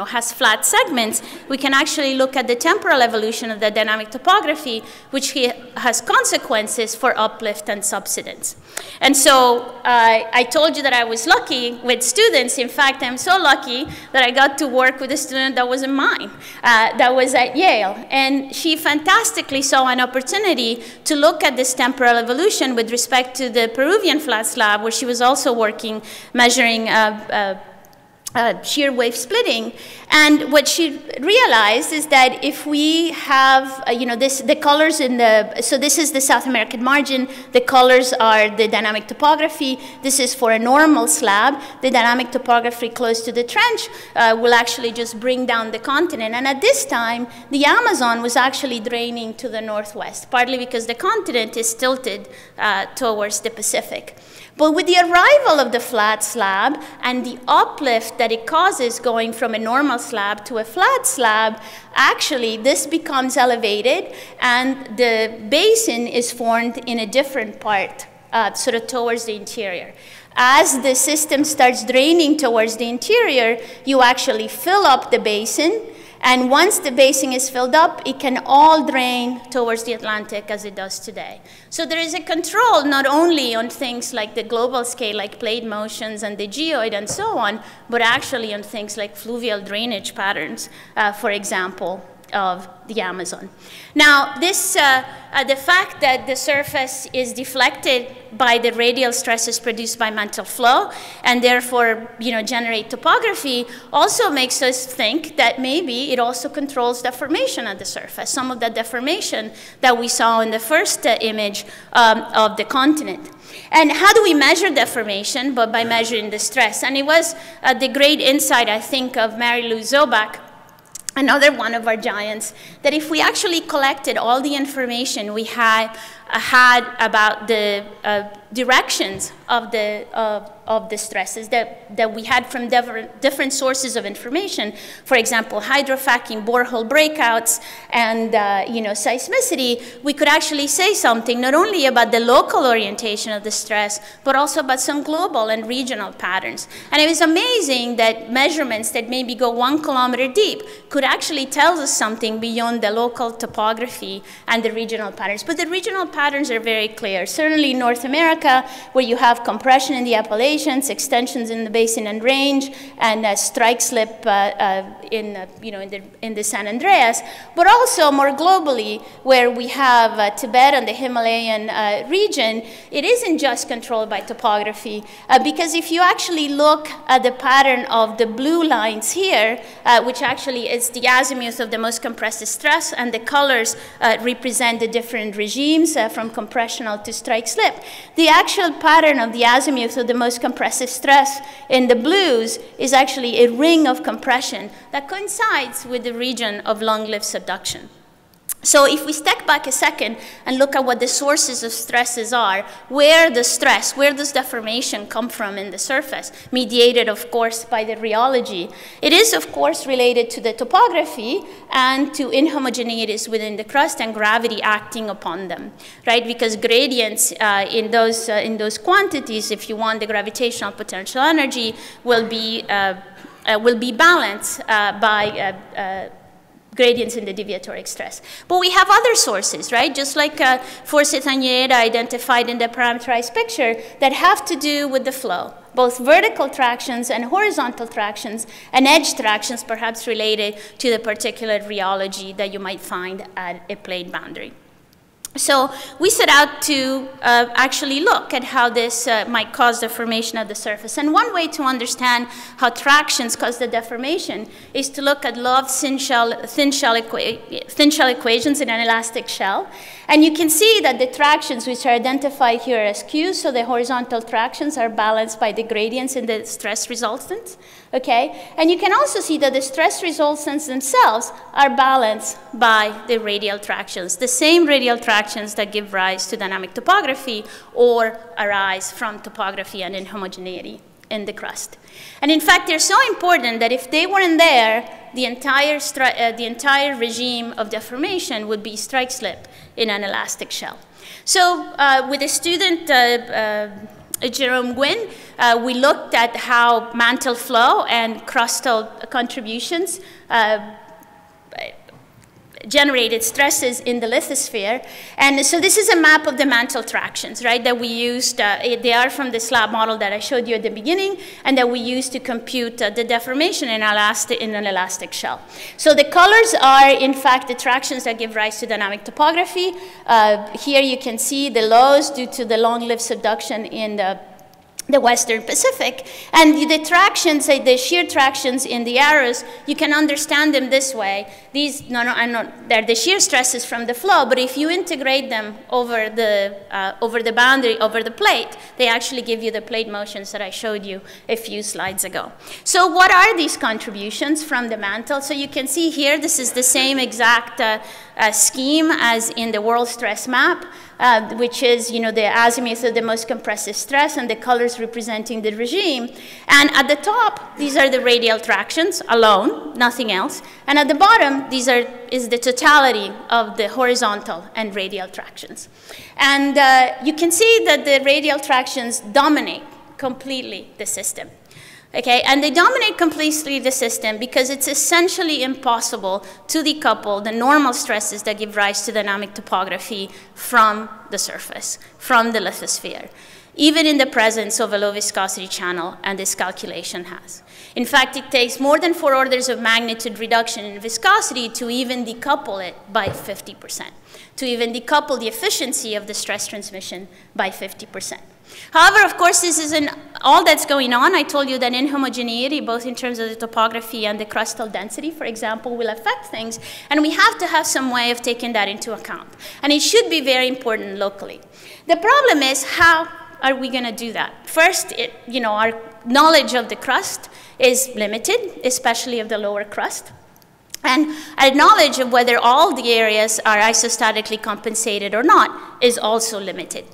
has flat segments, we can actually look at the temporal evolution of the dynamic topography, which has consequences for uplift and subsidence. And so I told you that I was lucky with students. In fact, I'm so lucky that I got to work with a student that wasn't mine, that was at Yale. And she fantastically saw an opportunity to look at this temporal evolution with respect to the Peruvian flat slab, where she was also working, measuring shear wave splitting. And what she realized is that if we have, the colors in so this is the South American margin, the colors are the dynamic topography. This is for a normal slab. The dynamic topography close to the trench will actually just bring down the continent. And at this time, the Amazon was actually draining to the northwest, partly because the continent is tilted towards the Pacific. But with the arrival of the flat slab and the uplift that it causes going from a normal slab to a flat slab, actually this becomes elevated and the basin is formed in a different part, sort of towards the interior. As the system starts draining towards the interior, you actually fill up the basin. And once the basin is filled up, it can all drain towards the Atlantic as it does today. So there is a control not only on things like the global scale, like plate motions and the geoid and so on, but actually on things like fluvial drainage patterns, for example, of the Amazon. Now, this, the fact that the surface is deflected by the radial stresses produced by mantle flow and therefore, generate topography also makes us think that maybe it also controls deformation at the surface, some of the deformation that we saw in the first image of the continent. And how do we measure deformation? But by measuring the stress. And it was the great insight, I think, of Mary-Lou Zobak, another one of our giants, that if we actually collected all the information we had about the directions of the stresses that we had from different sources of information, for example, hydrofracking, borehole breakouts, and seismicity, we could actually say something not only about the local orientation of the stress, but also about some global and regional patterns. And it was amazing that measurements that maybe go 1 kilometer deep could actually tell us something beyond the local topography and the regional patterns. But the regional patterns are very clear. Certainly in North America, where you have compression in the Appalachians, extensions in the basin and range, and strike slip in the San Andreas, but also more globally, where we have Tibet and the Himalayan region. It isn't just controlled by topography, because if you actually look at the pattern of the blue lines here, which actually is the azimuth of the most compressive stress, and the colors represent the different regimes from compressional to strike slip. The actual pattern of the azimuth of the most compressive stress in the blues is actually a ring of compression that coincides with the region of long-lived subduction. So if we step back a second and look at what the sources of stresses are, where does deformation come from in the surface, mediated, of course, by the rheology? It is, of course, related to the topography and to inhomogeneities within the crust and gravity acting upon them, right? Because gradients in those quantities, if you want the gravitational potential energy, will be balanced by gradients in the deviatoric stress. But we have other sources, right? Just like forces Agneta identified in the parameterized picture that have to do with the flow, both vertical tractions and horizontal tractions, and edge tractions perhaps related to the particular rheology that you might find at a plate boundary. So we set out to actually look at how this might cause deformation of the surface. And one way to understand how tractions cause the deformation is to look at law of thin shell equations in an elastic shell. And you can see that the tractions, which are identified here as Q's, so the horizontal tractions, are balanced by the gradients in the stress resultants. Okay? And you can also see that the stress resultants themselves are balanced by the radial tractions, the same radial tractions that give rise to dynamic topography or arise from topography and inhomogeneity in the crust. And in fact, they're so important that if they weren't there, the entire regime of deformation would be strike slip in an elastic shell. So with a student Jerome Gwynn, we looked at how mantle flow and crustal contributions generated stresses in the lithosphere. And so this is a map of the mantle tractions, right, that we used. They are from the slab model that I showed you at the beginning, and that we used to compute the deformation in an elastic shell. So the colors are, in fact, the tractions that give rise to dynamic topography. Here you can see the lows due to the long-lived subduction in the Western Pacific. And the tractions, the shear tractions in the arrows, you can understand them this way. These, they're the shear stresses from the flow, but if you integrate them over the boundary, over the plate, they actually give you the plate motions that I showed you a few slides ago. So what are these contributions from the mantle? So you can see here, this is the same exact scheme as in the world stress map. Which is, the azimuth of the most compressive stress and the colors representing the regime. And at the top, these are the radial tractions alone, nothing else. And at the bottom, is the totality of the horizontal and radial tractions. And you can see that the radial tractions dominate completely the system. Okay, and they dominate completely the system because it's essentially impossible to decouple the normal stresses that give rise to dynamic topography from the surface, from the lithosphere, even in the presence of a low viscosity channel, and this calculation has. In fact, it takes more than 4 orders of magnitude reduction in viscosity to even decouple it by 50%, to even decouple the efficiency of the stress transmission by 50%. However, of course, this isn't all that's going on. I told you that inhomogeneity, both in terms of the topography and the crustal density, for example, will affect things. And we have to have some way of taking that into account. And it should be very important locally. The problem is, how are we going to do that? First, our knowledge of the crust is limited, especially of the lower crust. And our knowledge of whether all the areas are isostatically compensated or not is also limited.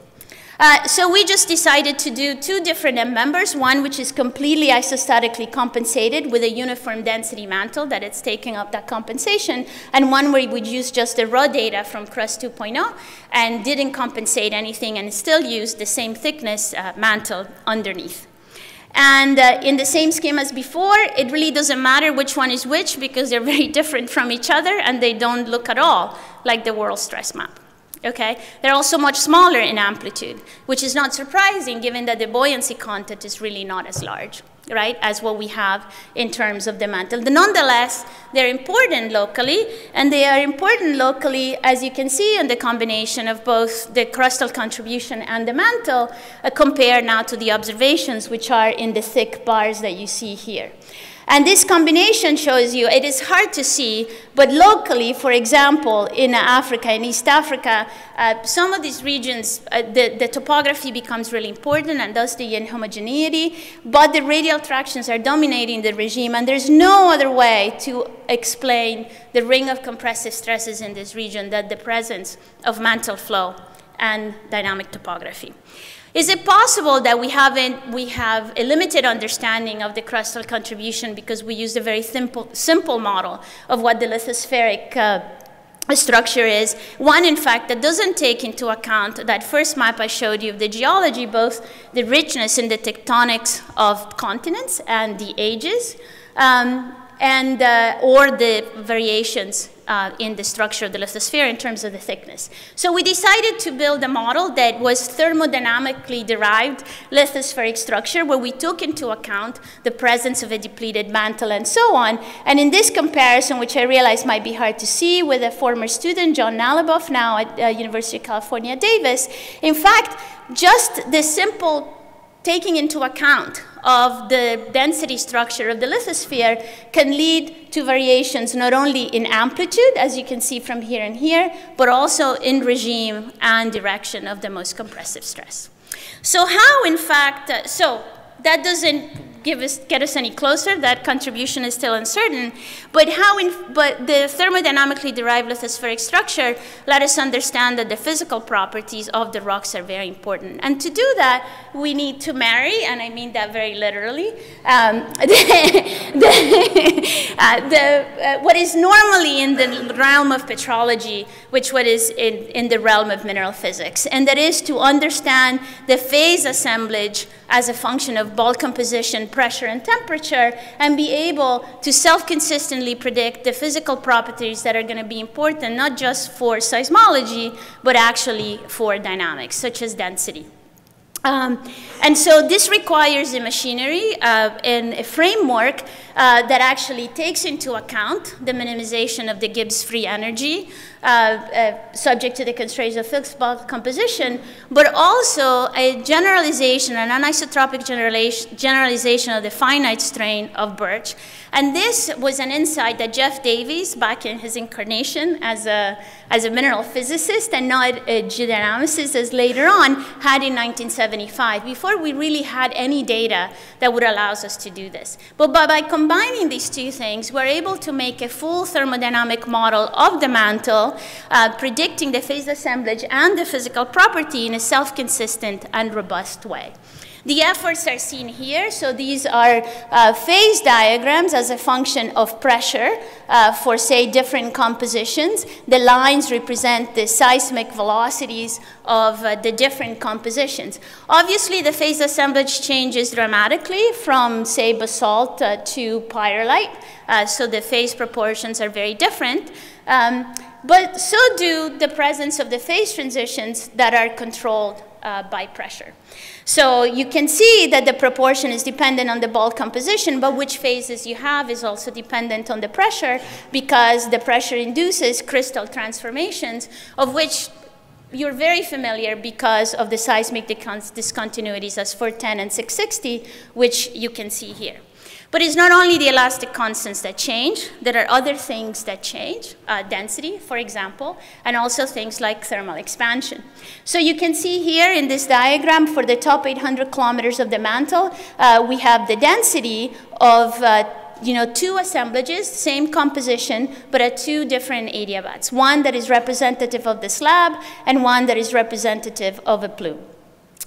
So we just decided to do 2 different M members, one which is completely isostatically compensated with a uniform density mantle that it's taking up that compensation, and one where we would use just the raw data from Crust 2.0 and didn't compensate anything and still used the same thickness mantle underneath. And in the same scheme as before, it really doesn't matter which one is which because they're very different from each other and they don't look at all like the world stress map. Okay? They're also much smaller in amplitude, which is not surprising given that the buoyancy content is really not as large, right, as what we have in terms of the mantle. Nonetheless, they're important locally, and they are important locally, as you can see, in the combination of both the crustal contribution and the mantle, compared now to the observations, which are in the thick bars that you see here. And this combination shows you, it is hard to see, but locally, for example, in Africa, in East Africa, some of these regions, the topography becomes really important, and thus the inhomogeneity, but the radial tractions are dominating the regime, and there's no other way to explain the ring of compressive stresses in this region than the presence of mantle flow and dynamic topography. Is it possible that we have a limited understanding of the crustal contribution because we used a very simple model of what the lithospheric structure is? One, in fact, that doesn't take into account that first map I showed you of the geology, both the richness in the tectonics of continents and the ages, or the variations in the structure of the lithosphere in terms of the thickness. So we decided to build a model that was thermodynamically derived lithospheric structure, where we took into account the presence of a depleted mantle and so on. And in this comparison, which I realize might be hard to see, with a former student, John Naliboff, now at University of California, Davis, in fact, just the simple taking into account of the density structure of the lithosphere can lead to variations not only in amplitude, as you can see from here and here, but also in regime and direction of the most compressive stress. So how, in fact, so that doesn't get us any closer. That contribution is still uncertain. But the thermodynamically derived lithospheric structure let us understand that the physical properties of the rocks are very important. And to do that, we need to marry, and I mean that very literally, what is normally in the realm of petrology, which what is in the realm of mineral physics, and that is to understand the phase assemblage as a function of bulk composition, pressure, and temperature, and be able to self-consistently predict the physical properties that are going to be important, not just for seismology, but actually for dynamics, such as density. And so this requires a machinery and a framework that actually takes into account the minimization of the Gibbs free energy subject to the constraints of fixed bulk composition, but also a generalization, an anisotropic generalization of the finite strain of Birch. And this was an insight that Jeff Davies, back in his incarnation as a mineral physicist and not a geodynamicist as later on, had in 1975, before we really had any data that would allow us to do this. But by combining these two things, we're able to make a full thermodynamic model of the mantle, predicting the phase assemblage and the physical property in a self-consistent and robust way. The efforts are seen here. So these are phase diagrams as a function of pressure for, say, different compositions. The lines represent the seismic velocities of the different compositions. Obviously, the phase assemblage changes dramatically from, say, basalt to pyrrolite. So the phase proportions are very different. But so do the presence of the phase transitions that are controlled by pressure. So you can see that the proportion is dependent on the bulk composition, but which phases you have is also dependent on the pressure, because the pressure induces crystal transformations, of which you're very familiar because of the seismic discontinuities as 410 and 660, which you can see here. But it's not only the elastic constants that change. There are other things that change, density, for example, and also things like thermal expansion. So you can see here in this diagram for the top 800 kilometers of the mantle, we have the density of two assemblages, same composition, but at two different adiabats. One that is representative of the slab and one that is representative of a plume.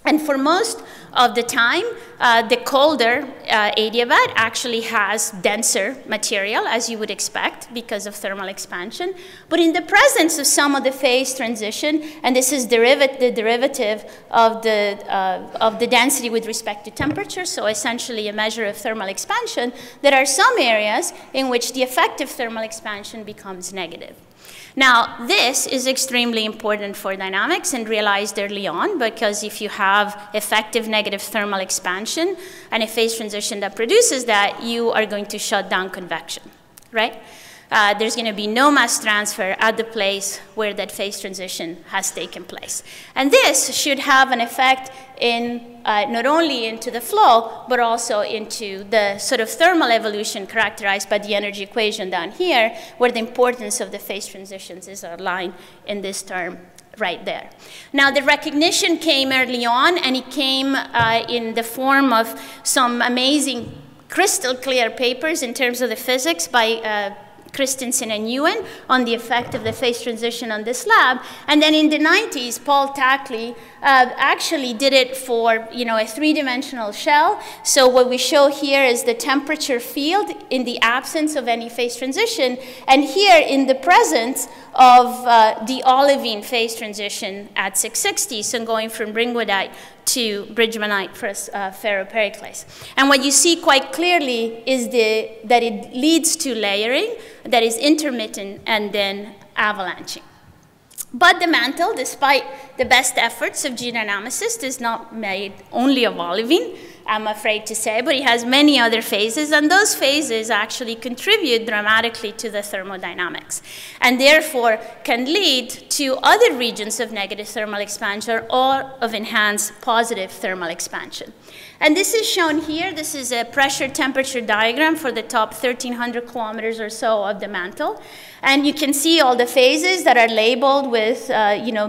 And for most of the time, the colder adiabat actually has denser material, as you would expect, because of thermal expansion. But in the presence of some of the phase transition, and this is the derivative of the density with respect to temperature, so essentially a measure of thermal expansion, there are some areas in which the effective thermal expansion becomes negative. Now, this is extremely important for dynamics and realized early on, because if you have effective negative thermal expansion and a phase transition that produces that, you are going to shut down convection, right? There's going to be no mass transfer at the place where that phase transition has taken place. And this should have an effect in not only into the flow, but also into the sort of thermal evolution characterized by the energy equation down here, where the importance of the phase transitions is outlined in this term right there. Now, the recognition came early on, and it came in the form of some amazing crystal clear papers in terms of the physics by Christensen and Ewan on the effect of the phase transition on this slab. And then in the 90s, Paul Tackley actually did it for a three-dimensional shell. So what we show here is the temperature field in the absence of any phase transition, and here in the presence of the olivine phase transition at 660, so going from ringwoodite to bridgemanite ferropericlase. And what you see quite clearly is that it leads to layering that is intermittent and then avalanching. But the mantle, despite the best efforts of geodynamicists, is not made only of olivine, I'm afraid to say, but it has many other phases, and those phases actually contribute dramatically to the thermodynamics, and therefore can lead to other regions of negative thermal expansion or of enhanced positive thermal expansion. And this is shown here. This is a pressure temperature diagram for the top 1,300 kilometers or so of the mantle. And you can see all the phases that are labeled with,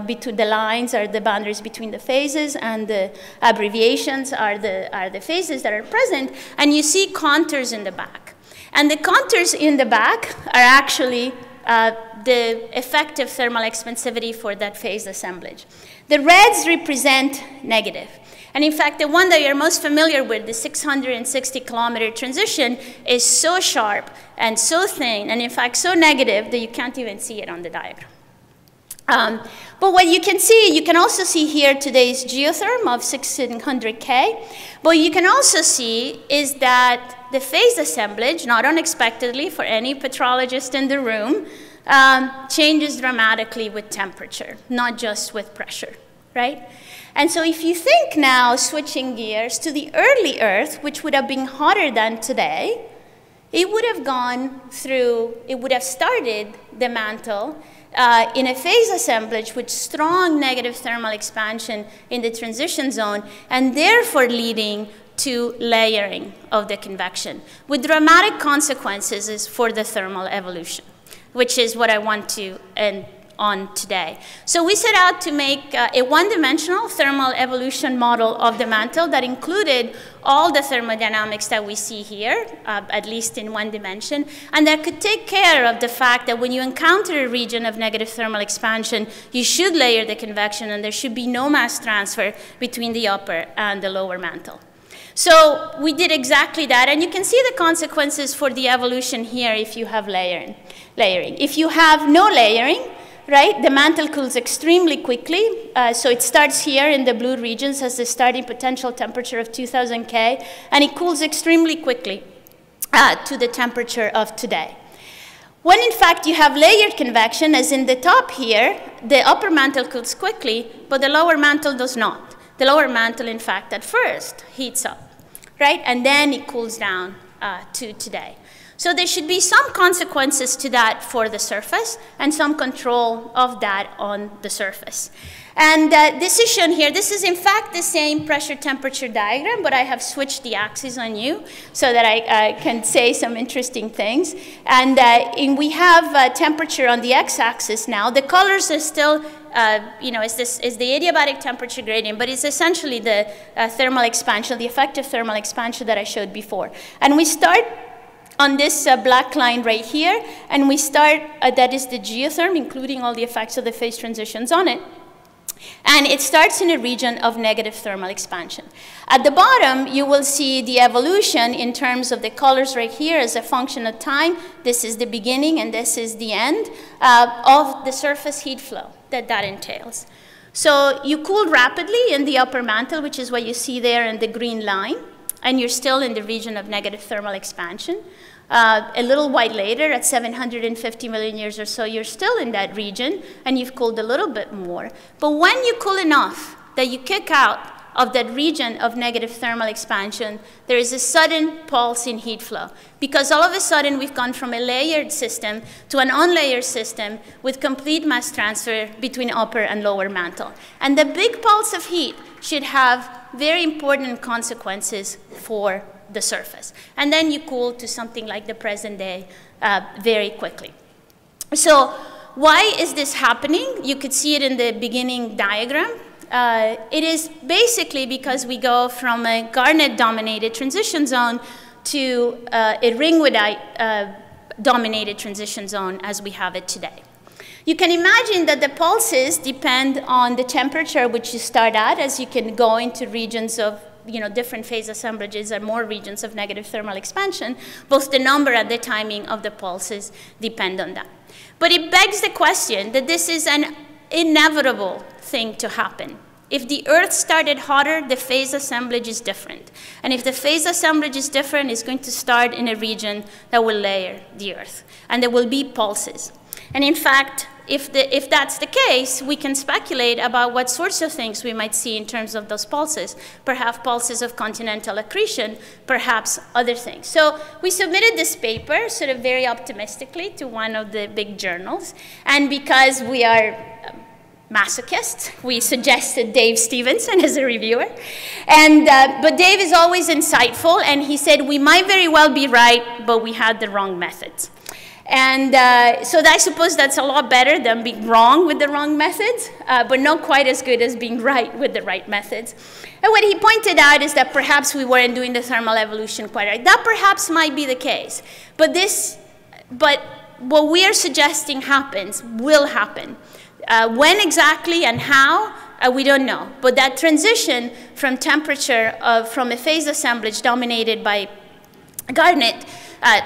between the lines are the boundaries between the phases, and the abbreviations are the phases that are present. And you see contours in the back. And the contours in the back are actually the effective thermal expansivity for that phase assemblage. The reds represent negative. And in fact, the one that you're most familiar with, the 660 kilometer transition, is so sharp and so thin, and in fact so negative that you can't even see it on the diagram. But what you can also see here today's geotherm of 1600K. What you can also see is that the phase assemblage, not unexpectedly for any petrologist in the room, changes dramatically with temperature, not just with pressure, right? And so if you think now, switching gears to the early Earth, which would have been hotter than today, it would have started the mantle in a phase assemblage with strong negative thermal expansion in the transition zone, and therefore leading to layering of the convection, with dramatic consequences for the thermal evolution, which is what I want to end on today. So we set out to make a one-dimensional thermal evolution model of the mantle that included all the thermodynamics that we see here, at least in one dimension, and that could take care of the fact that when you encounter a region of negative thermal expansion, you should layer the convection, and there should be no mass transfer between the upper and the lower mantle. So we did exactly that, and you can see the consequences for the evolution here if you have layering. If you have no layering, right, the mantle cools extremely quickly. So it starts here in the blue regions as the starting potential temperature of 2000 K, and it cools extremely quickly to the temperature of today. When in fact you have layered convection, as in the top here, the upper mantle cools quickly, but the lower mantle does not. The lower mantle, in fact, at first heats up, right, and then it cools down to today. So there should be some consequences to that for the surface and some control of that on the surface. And this is shown here. This is in fact the same pressure temperature diagram, but I have switched the axes on you so that I can say some interesting things. And we have temperature on the x-axis now. The colors are still, is the adiabatic temperature gradient, but it's essentially the thermal expansion, the effective thermal expansion that I showed before. And we start on this black line right here, and we start, that is the geotherm, including all the effects of the phase transitions on it. And it starts in a region of negative thermal expansion. At the bottom, you will see the evolution in terms of the colors right here as a function of time. This is the beginning, and this is the end of the surface heat flow that entails. So you cool rapidly in the upper mantle, which is what you see there in the green line, and you're still in the region of negative thermal expansion. A little while later, at 750 million years or so, you're still in that region, and you've cooled a little bit more. But when you cool enough that you kick out of that region of negative thermal expansion, there is a sudden pulse in heat flow, because all of a sudden we've gone from a layered system to an unlayered system with complete mass transfer between upper and lower mantle. And the big pulse of heat should have very important consequences for the surface. And then you cool to something like the present day very quickly. So why is this happening? You could see it in the beginning diagram. It is basically because we go from a garnet-dominated transition zone to a ringwoodite-dominated transition zone as we have it today. You can imagine that the pulses depend on the temperature which you start at, as you can go into regions of different phase assemblages and more regions of negative thermal expansion. Both the number and the timing of the pulses depend on that. But it begs the question that this is an inevitable thing to happen. If the Earth started hotter, the phase assemblage is different. And if the phase assemblage is different, it's going to start in a region that will layer the Earth. And there will be pulses. And in fact, if that's the case, we can speculate about what sorts of things we might see in terms of those pulses. Perhaps pulses of continental accretion, perhaps other things. So we submitted this paper sort of very optimistically to one of the big journals. And because we are masochist. We suggested Dave Stevenson as a reviewer. And, but Dave is always insightful, and he said, we might very well be right, but we had the wrong methods. And so I suppose that's a lot better than being wrong with the wrong methods, but not quite as good as being right with the right methods. And what he pointed out is that perhaps we weren't doing the thermal evolution quite right. That perhaps might be the case. But what we are suggesting will happen. When exactly and how, we don't know. But that transition from temperature from a phase assemblage dominated by garnet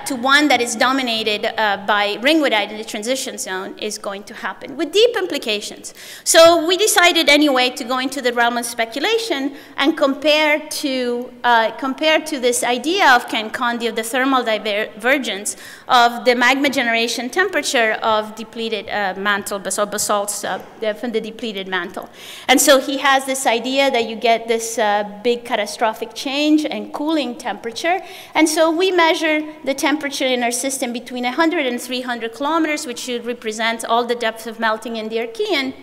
to one that is dominated by ringwoodite in the transition zone is going to happen with deep implications. So we decided anyway to go into the realm of speculation and compare to this idea of Ken Condi of the thermal divergence of the magma generation temperature of depleted mantle, basalts from the depleted mantle. And so he has this idea that you get this big catastrophic change and cooling temperature. And so we measure the temperature in our system between 100 and 300 kilometers, which should represent all the depth of melting in the Archean,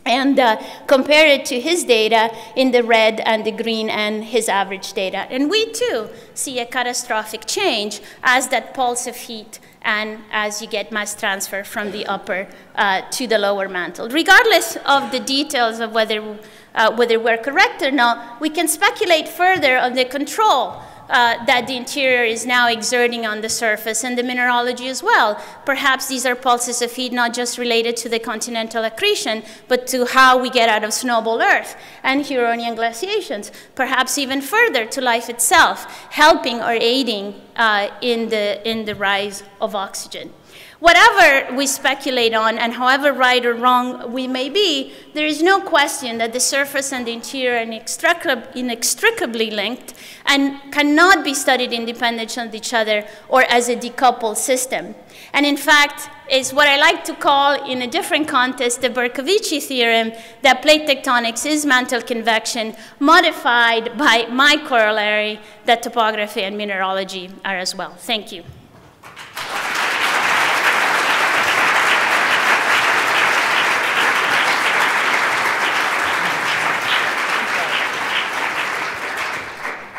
and compare it to his data in the red and the green and his average data. And we too see a catastrophic change as that pulse of heat and as you get mass transfer from the upper to the lower mantle. Regardless of the details of whether we're correct or not, we can speculate further on the control that the interior is now exerting on the surface and the mineralogy as well. Perhaps these are pulses of heat not just related to the continental accretion, but to how we get out of snowball Earth and Huronian glaciations. Perhaps even further to life itself, helping or aiding in the rise of oxygen. Whatever we speculate on, and however right or wrong we may be, there is no question that the surface and the interior are inextricably linked and cannot be studied independent of each other or as a decoupled system. And in fact, is what I like to call, in a different context, the Berkovici theorem, that plate tectonics is mantle convection modified by my corollary that topography and mineralogy are as well. Thank you.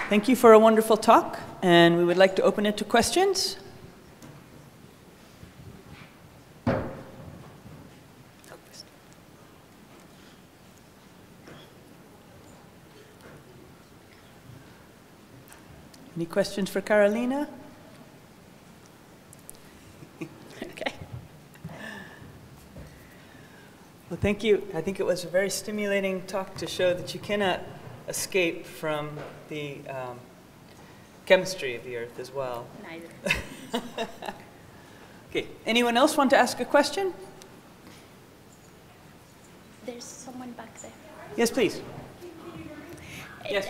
Thank you for a wonderful talk, and we would like to open it to questions. Any questions for Carolina? Okay. Well, thank you. I think it was a very stimulating talk to show that you cannot escape from the chemistry of the Earth as well. Neither. Okay. Anyone else want to ask a question? There's someone back there. Yes, please. Yes.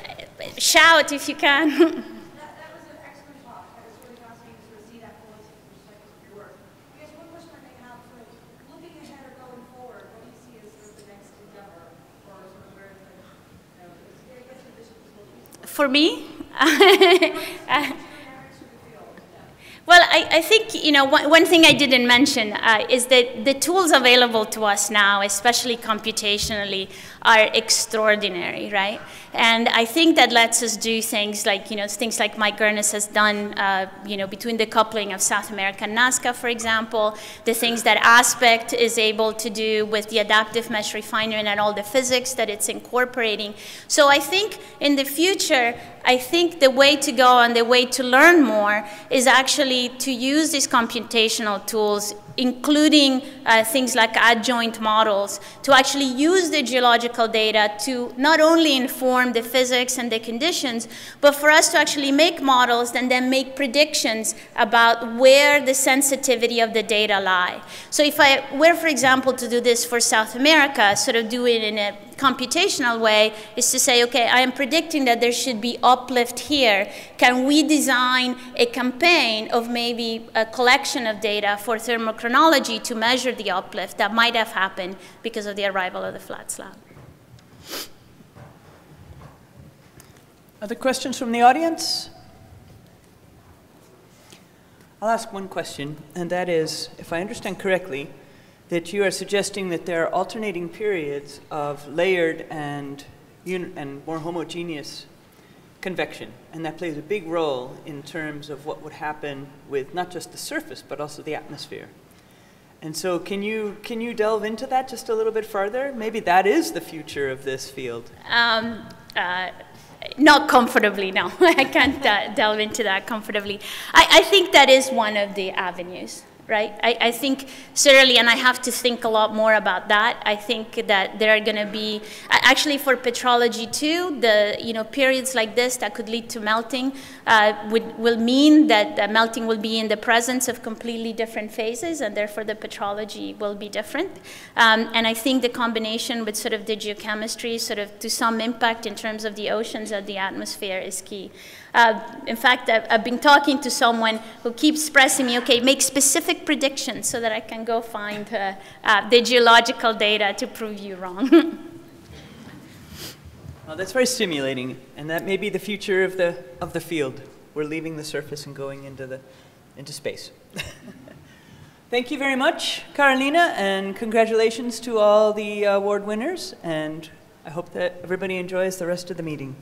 Shout if you can. That was an excellent talk. That was really fascinating to sort of see that holistic perspective of your work. I guess one question I may have, sort of looking ahead or going forward, what do you see as sort of the next endeavor, or sort of where the, I guess the vision is most useful? For me? Well, I think, you know, one thing I didn't mention is that the tools available to us now, especially computationally, are extraordinary, right? And I think that lets us do things like, you know, things like Mike Gurnes has done, you know, between the coupling of South America and Nazca, for example, the things that Aspect is able to do with the adaptive mesh refinement and all the physics that it's incorporating. So I think in the future, I think the way to go and the way to learn more is actually to use these computational tools, including things like adjoint models, to actually use the geological data to not only inform the physics and the conditions, but for us to actually make models and then make predictions about where the sensitivity of the data lie. So if I were, for example, to do this for South America, sort of do it in a computational way, is to say, okay, I am predicting that there should be uplift here. Can we design a campaign of maybe a collection of data for thermochronology to measure the uplift that might have happened because of the arrival of the flat slab? Other questions from the audience? I'll ask one question, and that is, if I understand correctly, that you are suggesting that there are alternating periods of layered and more homogeneous convection, and that plays a big role in terms of what would happen with not just the surface, but also the atmosphere. And so can you delve into that just a little bit further? Maybe that is the future of this field. Not comfortably, no. I can't delve into that comfortably. I think that is one of the avenues, right? I think certainly, and I have to think a lot more about that. I think that there are going to be, actually for petrology too, the periods like this that could lead to melting will mean that melting will be in the presence of completely different phases, and therefore the petrology will be different. And I think the combination with sort of the geochemistry, sort of to some impact in terms of the oceans and the atmosphere is key. In fact, I've been talking to someone who keeps pressing me, okay, make specific predictions so that I can go find the geological data to prove you wrong. Well, that's very stimulating, and that may be the future of the field. We're leaving the surface and going into space. Thank you very much, Carolina, and congratulations to all the award winners, and I hope that everybody enjoys the rest of the meeting.